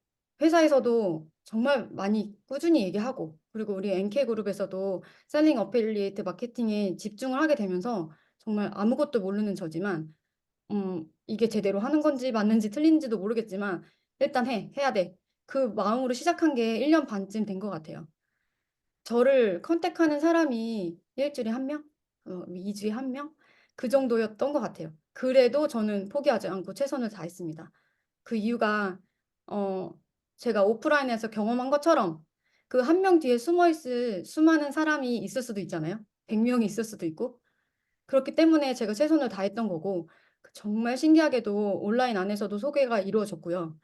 회사에서도 정말 많이 꾸준히 얘기하고, 그리고 우리 NK그룹에서도 셀링 어필리에이트 마케팅에 집중을 하게 되면서 정말 아무것도 모르는 저지만 이게 제대로 하는 건지 맞는지 틀린지도 모르겠지만 '일단 해야 돼.' 그 마음으로 시작한 게 1년 반쯤 된 것 같아요. 저를 컨택하는 사람이 일 주일에 1 명? 2 주에 1 명? 그 정도였던 것 같아요. 그래도 저는 포기하지 않고 최선을 다했습니다. 그 이유가 어 제가 오프라인에서 경험한 것처럼 그 한 명 뒤에 숨어 있을 수많은 사람이 있을 수도 있잖아요. 100 명이 있을 수도 있고. 그렇기 때문에 제가 최선을 다했던 거고, 그 정말 신기하게도 온라인 안에서도 소개가 이루어졌고요.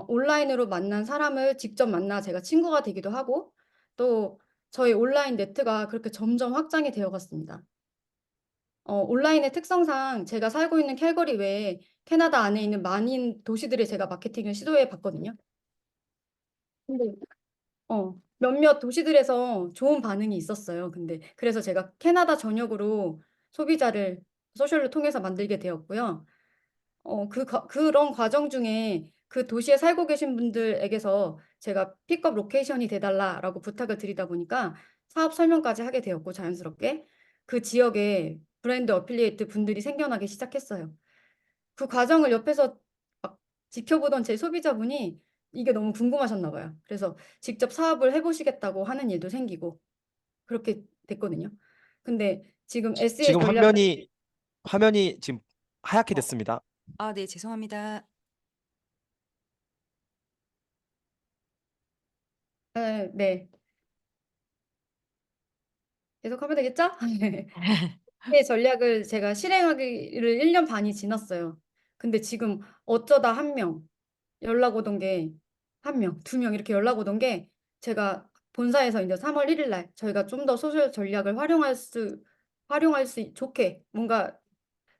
온라인으로 만난 사람을 직접 만나 제가 친구가 되기도 하고, 또 저희 온라인 네트가 그렇게 점점 확장이 되어 갔습니다. 온라인의 특성상 제가 살고 있는 캘거리 외에 캐나다 안에 있는 많은 도시들에 제가 마케팅을 시도해 봤거든요. 근데 몇몇 도시들에서 좋은 반응이 있었어요. 근데 그래서 제가 캐나다 전역으로 소비자를 소셜을 통해서 만들게 되었고요. 그런 과정 중에 그 도시에 살고 계신 분들에게서 제가 "픽업 로케이션이 돼 달라."라고 부탁을 드리다 보니까 사업 설명까지 하게 되었고, 자연스럽게 그 지역에 브랜드 어필리에이트 분들이 생겨나기 시작했어요. 그 과정을 옆에서 막 지켜보던 제 소비자분이 이게 너무 궁금하셨나 봐요. 그래서 직접 사업을 해 보시겠다고 하는 일도 생기고 그렇게 됐거든요. 근데 지금 SEA 지금 전략을 화면이 지금 하얗게 어. 됐습니다. 네. 죄송합니다. 네. 계속하면 되겠죠? 네. 전략을 제가 실행하기를 1년 반이 지났어요. 근데 지금 어쩌다 1 명 연락 오던 게, 1 명, 2명 이렇게 연락 오던 게, 제가 본사에서 인제 3월 1일 날 저희가 좀 더 소셜 전략을 활용할 수 좋게 뭔가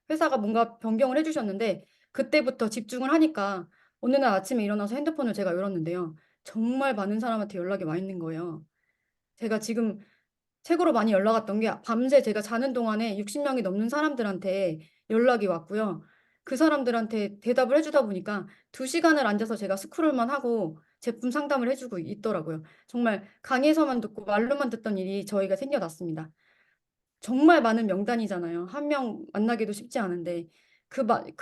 회사가 뭔가 변경을 해 주셨는데, 그때부터 집중을 하니까 어느 날 아침에 일어나서 핸드폰을 제가 열었는데요. 정말 많은 사람한테 연락이 와 있는 거예요. 제가 지금 최고로 많이 연락 왔던 게 밤새 제가 자는 동안에 60 명이 넘는 사람들한테 연락이 왔고요. 그 사람들한테 대답을 해 주다 보니까 2 시간을 앉아서 제가 스크롤만 하고 제품 상담을 해 주고 있더라고요. 정말 강의에서만 듣고 말로만 듣던 일이 저희가 생겨났습니다. 정말 많은 명단이잖아요. 한 명 만나기도 쉽지 않은데 그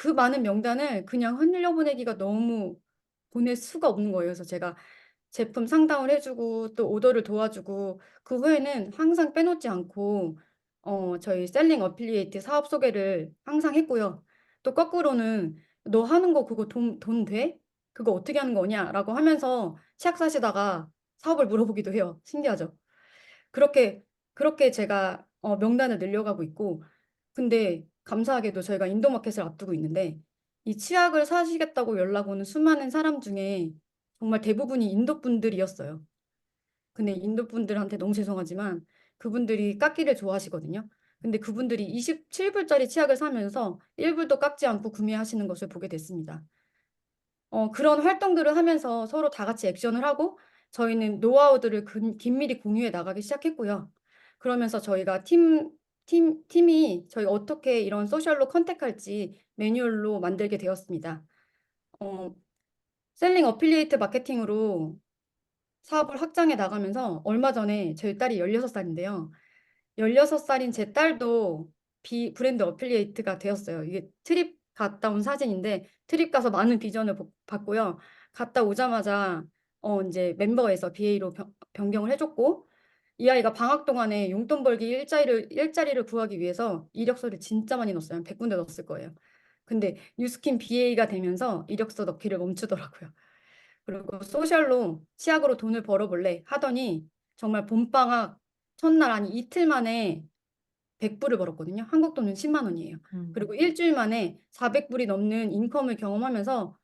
많은 명단을 그냥 흘려보내기가 너무 보낼 수가 없는 거예요. 그래서 제가 제품 상담을 해 주고 또 오더를 도와주고, 그 후에는 항상 빼놓지 않고 저희 셀링 어필리에이트 사업 소개를 항상 했고요. 또 거꾸로는 "너 하는 거 그거 돈 돼? 그거 어떻게 하는 거냐?"라고 하면서 치약 사시다가 사업을 물어보기도 해요. 신기하죠? 그렇게 제가 명단을 늘려가고 있고, 근데 감사하게도 저희가 인도 마켓을 앞두고 있는데 이 치약을 사시겠다고 연락 오는 수많은 사람 중에 정말 대부분이 인도 분들이었어요. 근데 인도 분들한테 너무 죄송하지만 그분들이 깎기를 좋아하시거든요. 근데 그분들이 27 불짜리 치약을 사면서 1 불도 깎지 않고 구매하시는 것을 보게 됐습니다. 그런 활동들을 하면서 서로 다 같이 액션을 하고 저희는 노하우들을 긴밀히 공유해 나가기 시작했고요. 그러면서 저희가 팀이 저희가 어떻게 이런 소셜로 컨택할지 매뉴얼로 만들게 되었습니다. 어 셀링 어필리에이트 마케팅으로 사업을 확장해 나가면서 얼마 전에 저희 딸이 16 살인데요. 16 살인 제 딸도 브랜드 어필리에이트가 되었어요. 이게 트립 갔다 온 사진인데, 트립 가서 많은 비전을 받고요. 갔다 오자마자 인제 멤버에서 BA로 변경을 해 줬고, 이 아이가 방학 동안에 용돈 벌기 일자리를 구하기 위해서 이력서를 진짜 많이 넣었어요. 한 100 군데 넣었을 거예요. 근데 뉴스킨 BA가 되면서 이력서 넣기를 멈추더라고요. 그리고 소셜로 치약으로 돈을 벌어볼래 하더니 정말 봄방학 첫날 아니 이틀 만에 100불을 벌었거든요. 한국 돈은 10만 원이에요. 그리고 일주일 만에 400불이 넘는 인컴을 경험하면서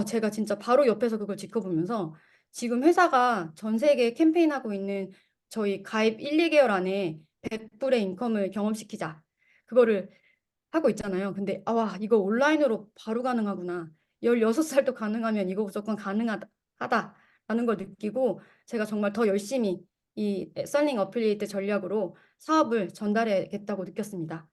제가 진짜 바로 옆에서 그걸 지켜보면서 지금 회사가 전 세계에 캠페인하고 있는 저희 가입 1, 2개월 안에 100불의 인컴을 경험시키자. 그거를 하고 있잖아요. 근데 와, 이거 온라인으로 바로 가능하구나. 16살도 가능하면 이거 무조건 가능하다라는 걸 느끼고 제가 정말 더 열심히 이 셀링 어플리에이트 전략으로 사업을 전달해야겠다고 느꼈습니다.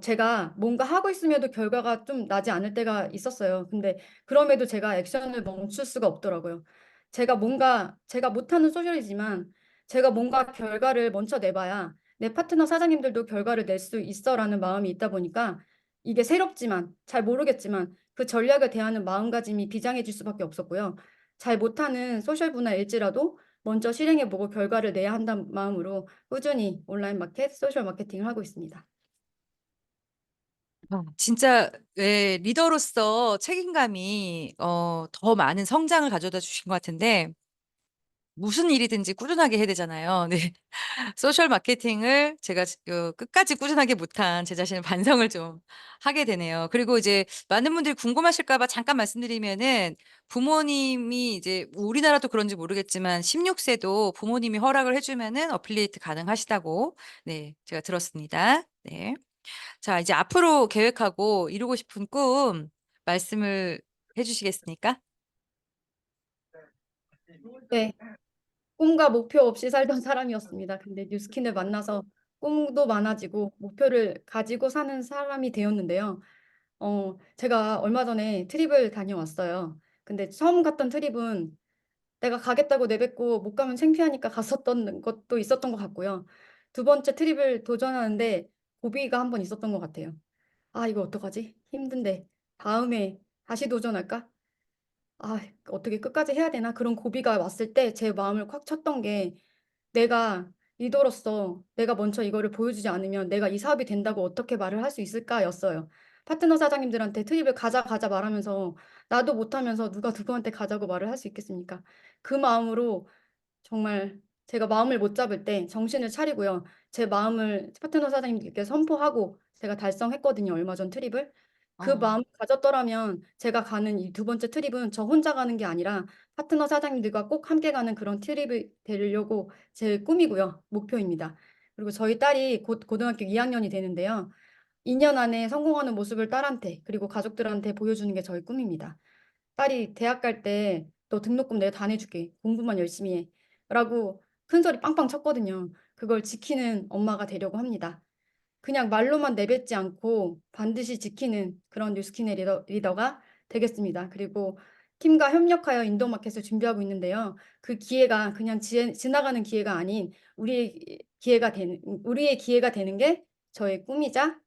제가 뭔가 하고 있음에도 결과가 좀 나지 않을 때가 있었어요. 근데 그럼에도 제가 액션을 멈출 수가 없더라고요. 제가 못하는 소셜이지만 제가 뭔가 결과를 먼저 내봐야 내 파트너 사장님들도 결과를 낼 수 있어라는 마음이 있다 보니까 이게 새롭지만 잘 모르겠지만 그 전략을 대하는 마음가짐이 비장해질 수밖에 없었고요. 잘 못하는 소셜 분야일지라도 먼저 실행해보고 결과를 내야 한다는 마음으로 꾸준히 온라인 마켓, 소셜 마케팅을 하고 있습니다. 진짜 리더로서 책임감이 더 많은 성장을 가져다 주신 것 같은데 무슨 일이든지 꾸준하게 해야 되잖아요. 네. 소셜 마케팅을 제가 끝까지 꾸준하게 못한 제 자신을 반성을 좀 하게 되네요. 그리고 이제 많은 분들이 궁금하실까 봐 잠깐 말씀드리면은 부모님이 이제 우리나라도 그런지 모르겠지만 16세도 부모님이 허락을 해 주면은 어플리에이트 가능하시다고 네 제가 들었습니다. 네. 자 이제 앞으로 계획하고 이루고 싶은 꿈 말씀을 해 주시겠습니까? 네. 꿈과 목표 없이 살던 사람이었습니다. 근데 뉴스킨을 만나서 꿈도 많아지고 목표를 가지고 사는 사람이 되었는데요. 제가 얼마 전에 트립을 다녀왔어요. 근데 처음 갔던 트립은 내가 가겠다고 내뱉고 못 가면 창피하니까 갔었던 것도 있었던 것 같고요. 두 번째 트립을 도전하는데 고비가 한 번 있었던 것 같아요. 아, 이거 어떡하지? 힘든데 다음에 다시 도전할까? 아, 어떻게 끝까지 해야 되나? 그런 고비가 왔을 때 제 마음을 콱 쳤던 게 내가 리더로서 내가 먼저 이거를 보여주지 않으면 내가 이 사업이 된다고 어떻게 말을 할 수 있을까였어요. 파트너 사장님들한테 트립을 가자 가자 말하면서 나도 못하면서 누가 누구한테 가자고 말을 할 수 있겠습니까? 그 마음으로 정말 제가 마음을 못 잡을 때 정신을 차리고요. 제 마음을 파트너 사장님께 선포하고 제가 달성했거든요. 얼마 전 트립을. 그 어. 마음을 가졌더라면 제가 가는 이 두 번째 트립은 저 혼자 가는 게 아니라 파트너 사장님들과 꼭 함께 가는 그런 트립이 되려고 제 꿈이고요. 목표입니다. 그리고 저희 딸이 곧 고등학교 2학년이 되는데요. 2년 안에 성공하는 모습을 딸한테 그리고 가족들한테 보여주는 게 저희 꿈입니다. 딸이 대학 갈 때 "너 등록금 내가 다 내줄게. 공부만 열심히 해." 라고 큰소리 빵빵 쳤거든요. 그걸 지키는 엄마가 되려고 합니다. 그냥 말로만 내뱉지 않고 반드시 지키는 그런 뉴스킨의 리더가 되겠습니다. 그리고 팀과 협력하여 인도 마켓을 준비하고 있는데요. 그 기회가 그냥 지나가는 기회가 아닌 우리의 기회가 되는 게 저의 꿈이자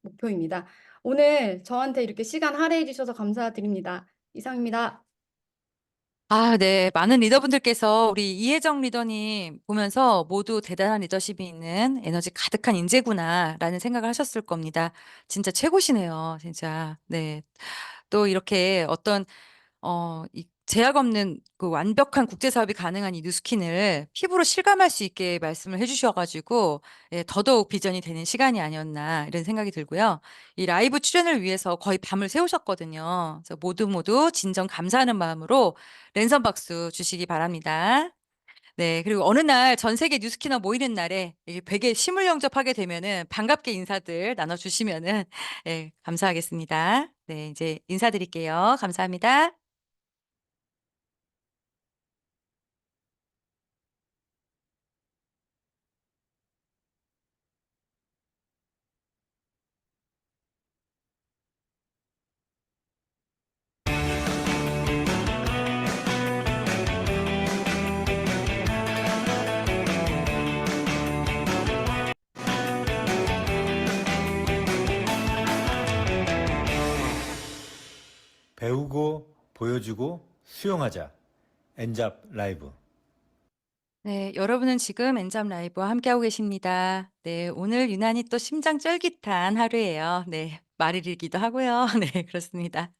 목표입니다. 오늘 저한테 이렇게 시간 할애해 주셔서 감사드립니다. 이상입니다. 네. 많은 리더분들께서 우리 이혜정 리더님 보면서 모두 대단한 리더십이 있는 에너지 가득한 인재구나라는 생각을 하셨을 겁니다. 진짜 최고시네요, 진짜. 네. 또 이렇게 어떤 이 제약 없는 그 완벽한 국제 사업이 가능한 이 뉴스킨을 피부로 실감할 수 있게 말씀을 해 주셔 가지고 더더욱 비전이 되는 시간이 아니었나 이런 생각이 들고요. 이 라이브 출연을 위해서 거의 밤을 새우셨거든요. 그래서 모두 진정 감사하는 마음으로 랜선 박수 주시기 바랍니다. 네. 그리고 어느 날 전 세계 뉴스키너 모이는 날에 이 베개 실물 영접하게 되면은 반갑게 인사들 나눠 주시면은 감사하겠습니다. 네. 이제 인사드릴게요. 감사합니다. 배우고 보여주고 수용하자. 엔잡 라이브. 네, 여러분은 지금 엔잡 라이브와 함께하고 계십니다. 네, 오늘 유난히 또 심장 쫄깃한 하루예요. 네, 말을 잃기도 하고요. 네, 그렇습니다.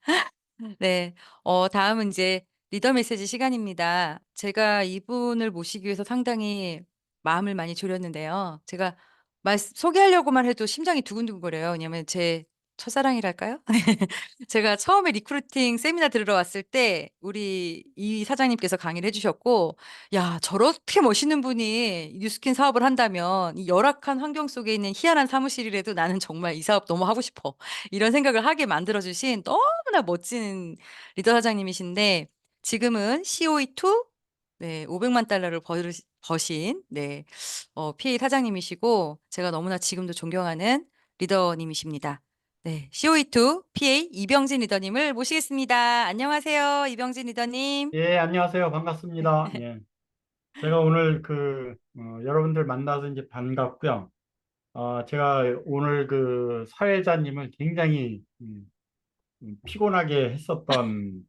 네. 다음은 이제 리더 메시지 시간입니다. 제가 이분을 모시기 위해서 상당히 마음을 많이 졸였는데요. 제가 소개하려고만 해도 심장이 두근두근거려요. 왜냐면 제 첫사랑이랄까요? 제가 처음에 리크루팅 세미나 들으러 왔을 때 우리 이 사장님께서 강의를 해 주셨고, '야 저렇게 멋있는 분이 뉴스킨 사업을 한다면 이 열악한 환경 속에 있는 희한한 사무실이라도 나는 정말 이 사업 너무 하고 싶어.' 이런 생각을 하게 만들어 주신 너무나 멋진 리더 사장님이신데, 지금은 COE2 네 500만 달러를 버신 네 PA 사장님이시고, 제가 너무나 지금도 존경하는 리더님이십니다. 네. COE2 PA 이병진 리더님을 모시겠습니다. 안녕하세요, 이병진 리더님. 예, 안녕하세요. 반갑습니다. 예. 제가 오늘 여러분들 만나서 이제 반갑고요. 제가 오늘 그 사회자님을 굉장히 피곤하게 했었던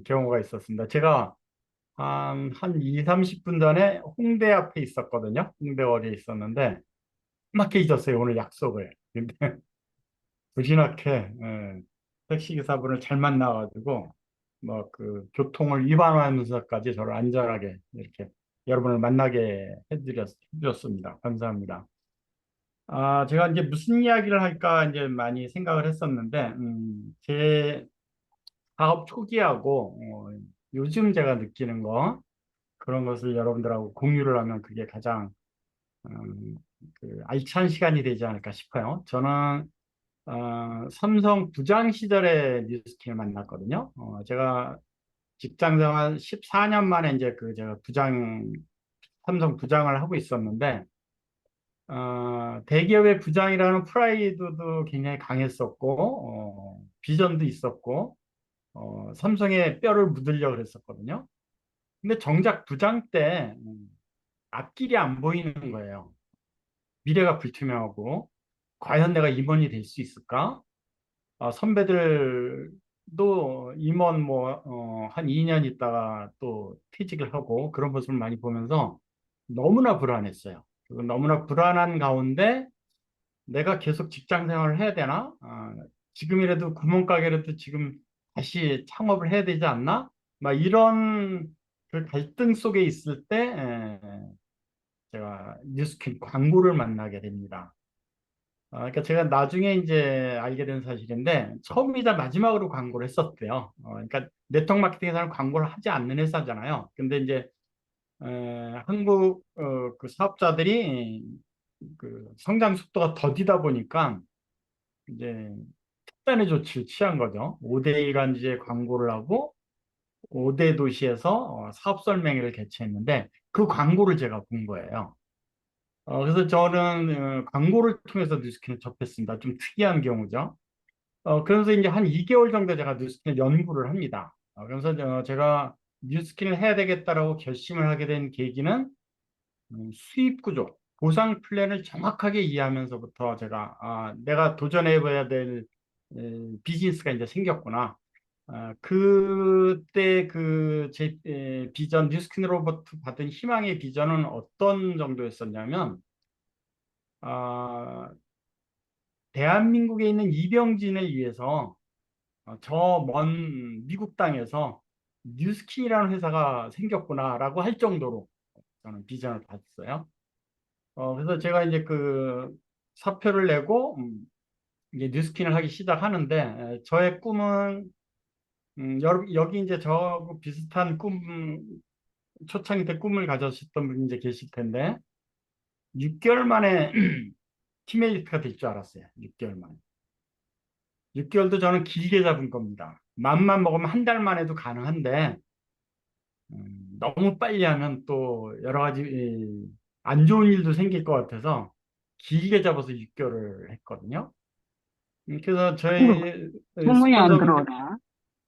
경우가 있었습니다. 제가 한 2, 30분 전에 홍대 앞에 있었거든요. 홍대 거리에 있었는데, 막혀 있었어요. 오늘 약속을. 근데 부진하게 택시기사분을 잘 만나가지고 뭐 그 교통을 위반하면서까지 저를 안전하게 이렇게 여러분을 만나게 해드렸습니다. 감사합니다. 제가 이제 무슨 이야기를 할까 이제 많이 생각을 했었는데, 제 사업 초기하고 요즘 제가 느끼는 거, 그런 것을 여러분들하고 공유를 하면 그게 가장 알찬 시간이 되지 않을까 싶어요. 저는 삼성 부장 시절에 뉴스킨을 만났거든요. 제가 직장 생활 14년 만에 이제 제가 삼성 부장을 하고 있었는데, 대기업의 부장이라는 프라이드도 굉장히 강했었고, 비전도 있었고, 삼성에 뼈를 묻으려고 그랬었거든요. 근데 정작 부장 때 앞길이 안 보이는 거예요. 미래가 불투명하고, 과연 내가 임원이 될 수 있을까? 선배들도 임원 한 2년 있다가 또 퇴직을 하고 그런 모습을 많이 보면서 너무나 불안했어요. 그리고 너무나 불안한 가운데 내가 계속 직장 생활을 해야 되나? 지금이라도 구멍가게라도 지금 다시 창업을 해야 되지 않나? 막 이런 그 갈등 속에 있을 때 제가 뉴스킨 광고를 만나게 됩니다. 그러니까 제가 나중에 이제 알게 된 사실인데 처음이자 마지막으로 광고를 했었대요. 그러니까 네트워크 마케팅에서는 광고를 하지 않는 회사잖아요. 근데 이제 한국 그 사업자들이 그 성장 속도가 더디다 보니까 이제 특단의 조치를 취한 거죠. 5대1 간주제 광고를 하고 5대 도시에서 사업 설명회를 개최했는데 그 광고를 제가 본 거예요. 그래서 저는 광고를 통해서 뉴스킨을 접했습니다. 좀 특이한 경우죠. 그래서 이제 한 2개월 정도 제가 뉴스킨을 연구를 합니다. 그래서 제가 뉴스킨을 해야 되겠다라고 결심을 하게 된 계기는 수입 구조, 보상 플랜을 정확하게 이해하면서부터 제가 내가 도전해봐야 될 비즈니스가 이제 생겼구나. 그때 제 비전, 뉴스킨으로부터 받은 희망의 비전은 어떤 정도였었냐면, 아, 대한민국에 있는 이병진을 위해서 저 먼 미국 땅에서 뉴스킨이라는 회사가 생겼구나라고 할 정도로 저는 비전을 봤어요. 그래서 제가 이제 그 사표를 내고 이제 뉴스킨을 하기 시작하는데 저의 꿈은 여기 이제 저하고 비슷한 초창기 때 꿈을 가졌었던 분이 이제 계실 텐데 6개월 만에 팀메이트가 될 줄 알았어요. 6개월 만에. 6개월도 저는 길게 잡은 겁니다. 맘만 먹으면 한 달만 해도 가능한데 너무 빨리 하면 또 여러 가지 안 좋은 일도 생길 것 같아서 길게 잡아서 6개월을 했거든요. 그래서 저희 주문이 안 들어오네.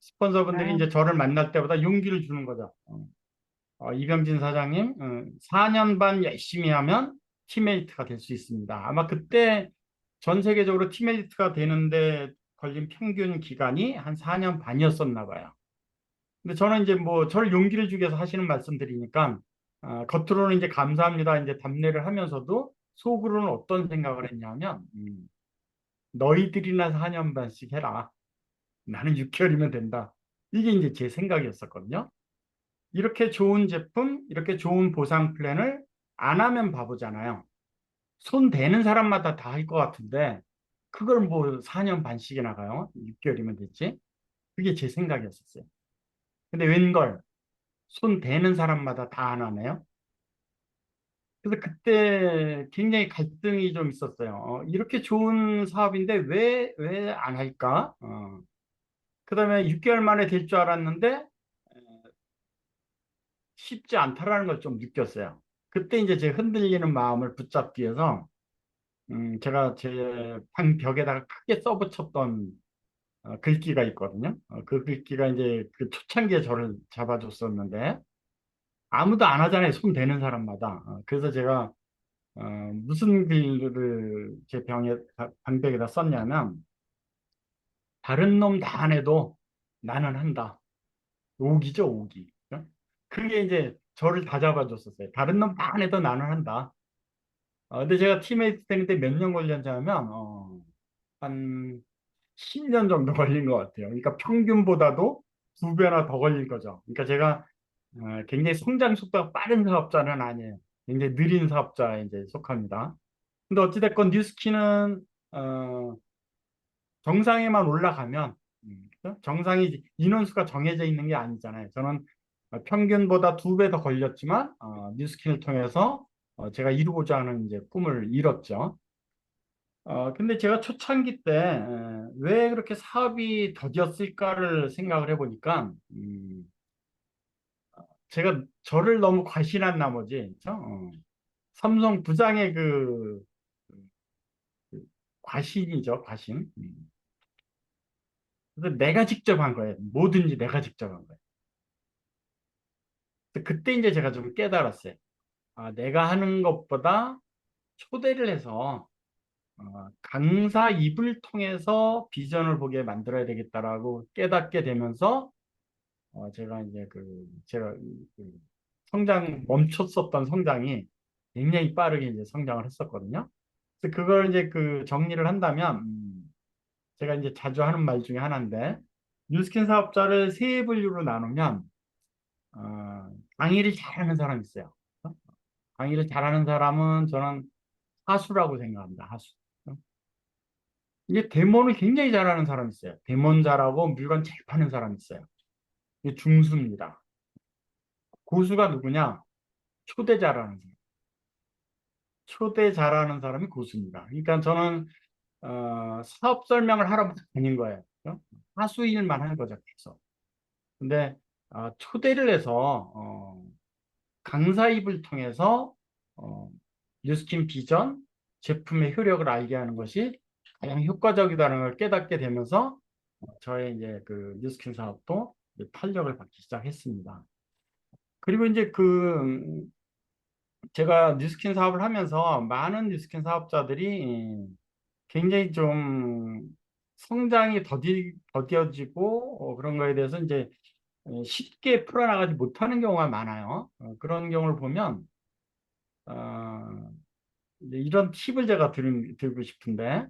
스폰서분들이 이제 저를 만날 때보다 용기를 주는 거죠. 이병진 사장님, 4년 반 열심히 하면 팀메이트가 될 수 있습니다. 아마 그때 전 세계적으로 팀메이트가 되는데 걸린 평균 기간이 한 4년 반이었었나 봐요. 근데 저는 이제 뭐 저를 용기를 주기 위해서 하시는 말씀드리니까 겉으로는 이제 감사합니다 이제 답례를 하면서도 속으로는 어떤 생각을 했냐면 너희들이나 4년 반씩 해라. 나는 6개월이면 된다. 이게 이제 제 생각이었었거든요. 이렇게 좋은 제품, 이렇게 좋은 보상 플랜을 안 하면 바보잖아요. 손 대는 사람마다 다 할 것 같은데 그걸 뭐 4년 반씩이나 가요? 6개월이면 됐지? 그게 제 생각이었었어요. 근데 웬걸 손 대는 사람마다 다 안 하네요. 그래서 그때 굉장히 갈등이 좀 있었어요. 이렇게 좋은 사업인데 왜 안 할까? 그다음에 6개월 만에 될 줄 알았는데 쉽지 않다라는 걸 좀 느꼈어요. 그때 이제 제 흔들리는 마음을 붙잡기 위해서 제가 제 방 벽에다가 크게 써붙였던 글귀가 있거든요. 그 글귀가 이제 그 초창기에 저를 잡아줬었는데 아무도 안 하잖아요. 손 대는 사람마다. 그래서 제가 무슨 글을 제 방벽에다 썼냐면 다른 놈 다 안 해도 나는 한다. 오기죠, 오기. 그게 이제 저를 다 잡아줬었어요. 다른 놈 다 안 해도 나는 한다. 근데 제가 팀메이트 되는데 몇 년 걸렸냐 하면 한 10년 정도 걸린 것 같아요. 그러니까 평균보다도 2배나 더 걸린 거죠. 그러니까 제가 굉장히 성장 속도가 빠른 사업자는 아니에요. 굉장히 느린 사업자에 이제 속합니다. 근데 어찌됐건 뉴스키는 정상에만 올라가면 그죠? 정상이 인원수가 정해져 있는 게 아니잖아요. 저는 평균보다 2배 더 걸렸지만 뉴스킨을 통해서 제가 이루고자 하는 이제 꿈을 이뤘죠. 근데 제가 초창기 때 왜 그렇게 사업이 더뎠을까를 생각을 해보니까 제가 저를 너무 과신한 나머지 그죠? 삼성 부장의 그 과신이죠, 과신. 그래서 내가 직접 한 거예요. 뭐든지 내가 직접 한 거예요. 그때 이제 제가 좀 깨달았어요. 내가 하는 것보다 초대를 해서 강사 입을 통해서 비전을 보게 만들어야 되겠다라고 깨닫게 되면서 제가 이제 제가 멈췄었던 성장이 굉장히 빠르게 이제 성장을 했었거든요. 그래서 그걸 이제 정리를 한다면 제가 이제 자주 하는 말 중에 하나인데 뉴스킨 사업자를 세 분류로 나누면 강의를 잘하는 사람이 있어요. 강의를 잘하는 사람은 저는 하수라고 생각합니다. 하수. 이게 데모를 굉장히 잘하는 사람이 있어요. 데모는 잘하고 물건 잘 파는 사람이 있어요. 이게 중수입니다. 고수가 누구냐? 초대 잘하는 사람. 초대 잘하는 사람이 고수입니다. 그러니까 저는 사업 설명을 하러 다닌 거예요. 하수 일만 하는 거죠. 계속. 근데 초대를 해서 강사입을 통해서 뉴스킨 비전, 제품의 효력을 알게 하는 것이 가장 효과적이다는 걸 깨닫게 되면서 저의 이제 뉴스킨 사업도 이제 탄력을 받기 시작했습니다. 그리고 이제 제가 뉴스킨 사업을 하면서 많은 뉴스킨 사업자들이 굉장히 좀 성장이 더뎌지고 그런 거에 대해서 이제 쉽게 풀어나가지 못하는 경우가 많아요. 그런 경우를 보면 이제 이런 팁을 제가 드리고 싶은데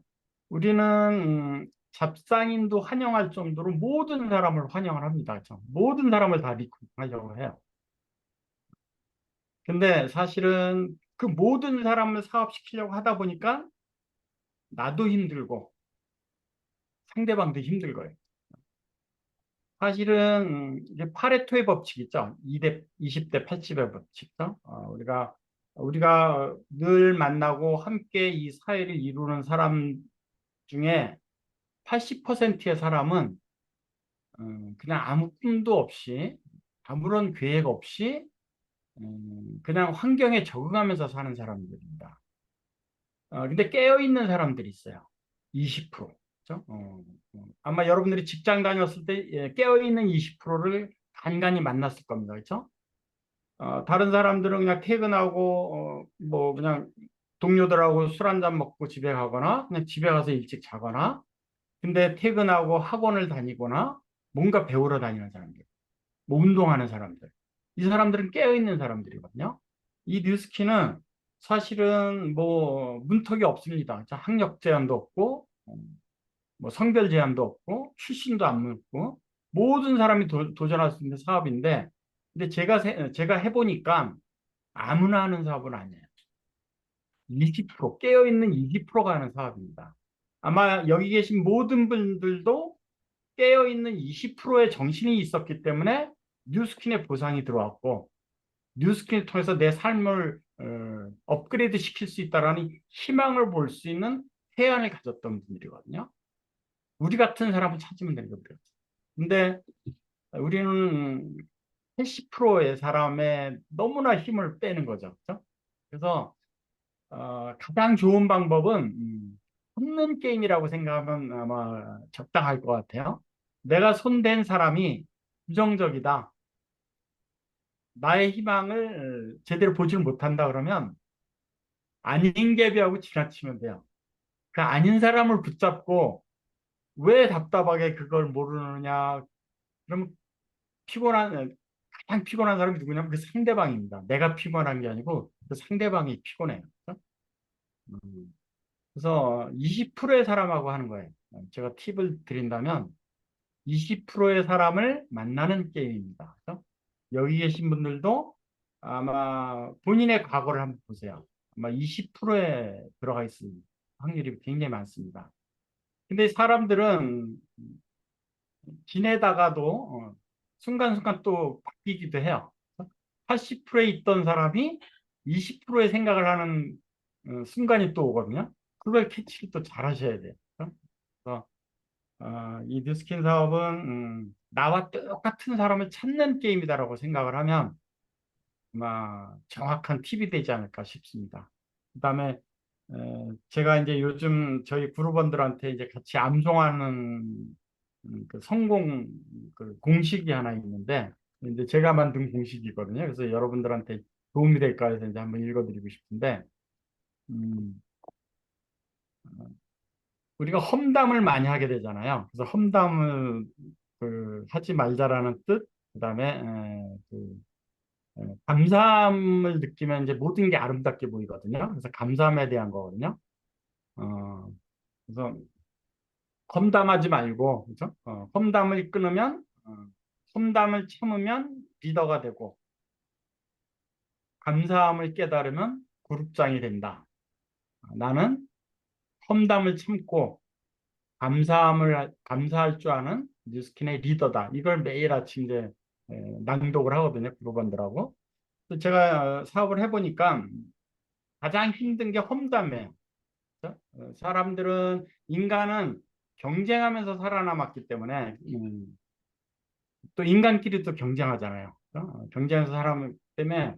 우리는 잡상인도 환영할 정도로 모든 사람을 환영을 합니다. 그렇죠? 모든 사람을 다 리크루트하려고 해요. 근데 사실은 그 모든 사람을 사업시키려고 하다 보니까 나도 힘들고 상대방도 힘들고요. 사실은 이제 파레토의 법칙 있죠. 20대 80의 법칙죠. 우리가 늘 만나고 함께 이 사회를 이루는 사람 중에 80%의 사람은 그냥 아무 꿈도 없이 아무런 계획 없이 그냥 환경에 적응하면서 사는 사람들입니다. 근데 깨어있는 사람들이 있어요. 20%. 그렇죠? 아마 여러분들이 직장 다녔을 때 깨어있는 20%를 간간히 만났을 겁니다. 그렇죠? 다른 사람들은 그냥 퇴근하고 뭐 그냥 동료들하고 술 한잔 먹고 집에 가거나 그냥 집에 가서 일찍 자거나 근데 퇴근하고 학원을 다니거나 뭔가 배우러 다니는 사람들, 뭐 운동하는 사람들 이 사람들은 깨어있는 사람들이거든요. 이 뉴스키는 사실은 뭐 문턱이 없습니다. 학력 제한도 없고 뭐 성별 제한도 없고 출신도 안 묻고 모든 사람이 도전할 수 있는 사업인데, 근데 제가 해보니까 아무나 하는 사업은 아니에요. 20%, 깨어있는 20%가 하는 사업입니다. 아마 여기 계신 모든 분들도 깨어있는 20%의 정신이 있었기 때문에 뉴스킨의 보상이 들어왔고, 뉴스킨을 통해서 내 삶을 업그레이드 시킬 수 있다라는 희망을 볼 수 있는 해안을 가졌던 분들이거든요. 우리 같은 사람을 찾으면 되는 겁니다. 근데 우리는 80%의 사람의 너무나 힘을 빼는 거죠. 그렇죠? 그래서 가장 좋은 방법은 손는 게임이라고 생각하면 아마 적당할 것 같아요. 내가 손댄 사람이 부정적이다. 나의 희망을 제대로 보지를 못한다 그러면 아닌 개비하고 지나치면 돼요. 그 아닌 사람을 붙잡고 왜 답답하게 그걸 모르느냐. 그러면 가장 피곤한 사람이 누구냐면 그 상대방입니다. 내가 피곤한 게 아니고 그 상대방이 피곤해요. 그렇죠? 그래서 20%의 사람하고 하는 거예요. 제가 팁을 드린다면 20%의 사람을 만나는 게임입니다. 그렇죠? 여기 계신 분들도 아마 본인의 과거를 한번 보세요. 아마 20%에 들어가 있을 확률이 굉장히 많습니다. 근데 사람들은 지내다가도 순간순간 또 바뀌기도 해요. 80%에 있던 사람이 20%의 생각을 하는 순간이 또 오거든요. 그걸 캐치를 또 잘 하셔야 돼요. 그래서 이 뉴스킨 사업은 나와 똑같은 사람을 찾는 게임이다라고 생각을 하면 아마 정확한 팁이 되지 않을까 싶습니다. 그다음에 제가 이제 요즘 저희 그룹원들한테 이제 같이 암송하는 그 성공 그 공식이 하나 있는데 이제 제가 만든 공식이거든요. 그래서 여러분들한테 도움이 될까 해서 이제 한번 읽어드리고 싶은데 음, 우리가 험담을 많이 하게 되잖아요. 그래서 험담을 하지 말자라는 뜻, 그다음에 감사함을 느끼면 이제 모든 게 아름답게 보이거든요. 그래서 감사함에 대한 거거든요. 어, 그래서 험담하지 말고, 그죠? 험담을 끊으면, 험담을 참으면 리더가 되고, 감사함을 깨달으면 그룹장이 된다. 나는 험담을 참고 감사할 줄 아는 뉴스킨의 리더다. 이걸 매일 아침 이제 낭독을 하거든요. 그룹원들하고. 그래서 제가 사업을 해보니까 가장 힘든 게 험담이에요. 그렇죠? 인간은 경쟁하면서 살아남았기 때문에 또 인간끼리 또 경쟁하잖아요. 그렇죠? 경쟁해서 살아남기 때문에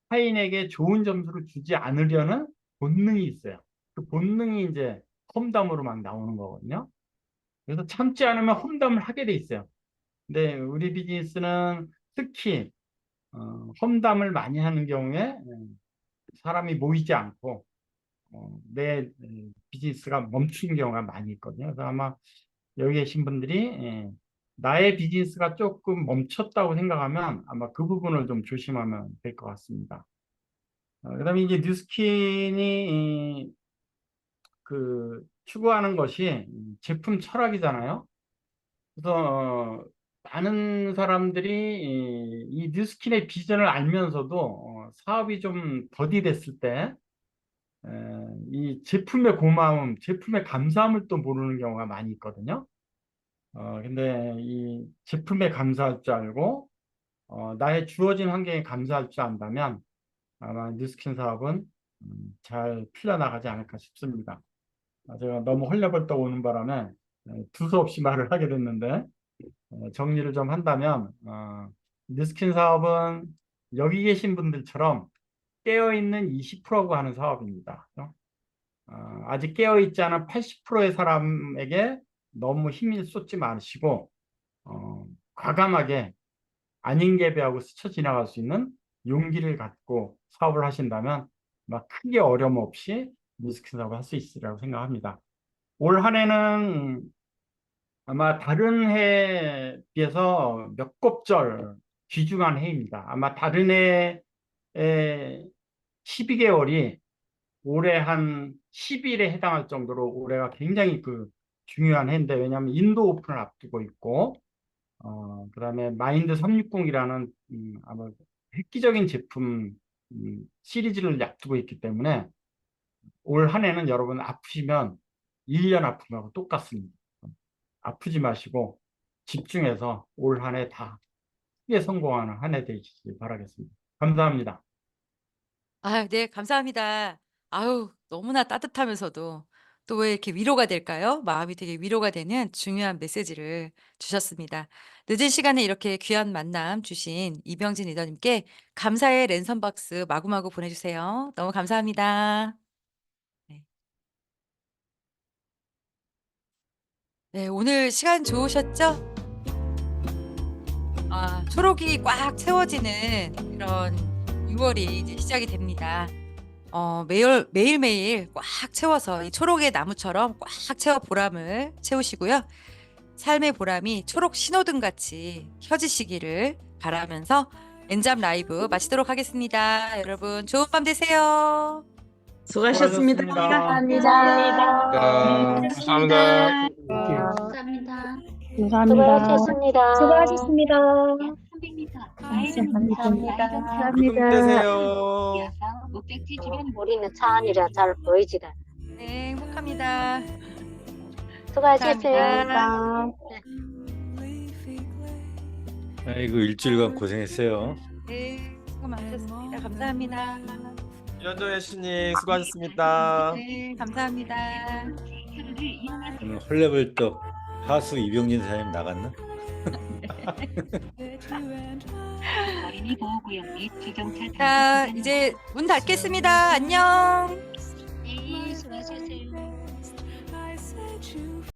타인에게 좋은 점수를 주지 않으려는 본능이 있어요. 그 본능이 이제 험담으로 막 나오는 거거든요. 그래서 참지 않으면 험담을 하게 돼 있어요. 근데 우리 비즈니스는 특히 험담을 많이 하는 경우에 사람이 모이지 않고 내 비즈니스가 멈춘 경우가 많이 있거든요. 그래서 아마 여기 계신 분들이 나의 비즈니스가 조금 멈췄다고 생각하면 아마 그 부분을 좀 조심하면 될 것 같습니다. 그다음에 이제 뉴스킨이 추구하는 것이 제품 철학이잖아요. 그래서 많은 사람들이 이 뉴스킨의 비전을 알면서도 사업이 좀 더디됐을 때 이 제품의 고마움, 제품의 감사함을 또 모르는 경우가 많이 있거든요. 근데 이 제품에 감사할 줄 알고 나의 주어진 환경에 감사할 줄 안다면 아마 뉴스킨 사업은 잘 풀려나가지 않을까 싶습니다. 제가 너무 헐레벌떡 오는 바람에 두서없이 말을 하게 됐는데 정리를 좀 한다면 뉴스킨 사업은 여기 계신 분들처럼 깨어있는 20%고 하는 사업입니다. 아직 깨어있지 않은 80%의 사람에게 너무 힘을 쏟지 마시고 과감하게 아닌 개배하고 스쳐 지나갈 수 있는 용기를 갖고 사업을 하신다면 막 크게 어려움 없이 뉴스킨 사업을 할 수 있으리라고 생각합니다. 올 한 해는 아마 다른 해에 비해서 몇 곱절 귀중한 해입니다. 아마 다른 해에 12개월이 올해 한 10일에 해당할 정도로 올해가 굉장히 중요한 해인데 왜냐하면 인도 오픈을 앞두고 있고 그다음에 마인드 360이라는 아마 획기적인 제품 시리즈를 앞두고 있기 때문에 올 한 해는 여러분 아프시면 1년 아픈 거하고 똑같습니다. 아프지 마시고 집중해서 올 한 해 다 크게 성공하는 한 해 되시길 바라겠습니다. 감사합니다. 아, 네, 감사합니다. 아유, 너무나 따뜻하면서도 또 왜 이렇게 위로가 될까요? 마음이 되게 위로가 되는 중요한 메시지를 주셨습니다. 늦은 시간에 이렇게 귀한 만남 주신 이병진 리더님께 감사의 랜선 박스 마구마구 보내주세요. 너무 감사합니다. 네. 네, 오늘 시간 좋으셨죠? 아, 초록이 꽉 채워지는 그런 6월이 이제 시작이 됩니다. 매일매일 꽉 채워서 이 초록의 나무처럼 꽉 채워 보람을 채우시고요. 삶의 보람이 초록 신호등 같이 켜지시기를 바라면서 엔잡 라이브 마치도록 하겠습니다. 여러분 좋은 밤 되세요. 수고하셨습니다. 수고하셨습니다. 감사합니다. 감사합니다. 수고하셨습니다. 수고하셨습니다. 300m 감사합니다. 불금 되세요. 목적지 주변 머리는 차 안이라 잘 보이지가. 네, 행복합니다. 수고하셨습니다. 아이고 일주일간 고생했어요. 네, 수고 많으셨습니다. 감사합니다. 유현정 예수님 수고하셨습니다. 네, 감사합니다. 오늘 헐레벌떡 하수 이병진 사장님 나갔나? 어린이 보호구역 및 주정차 자, 이제 문 닫겠습니다. 안녕. 네, 수고하셨어요.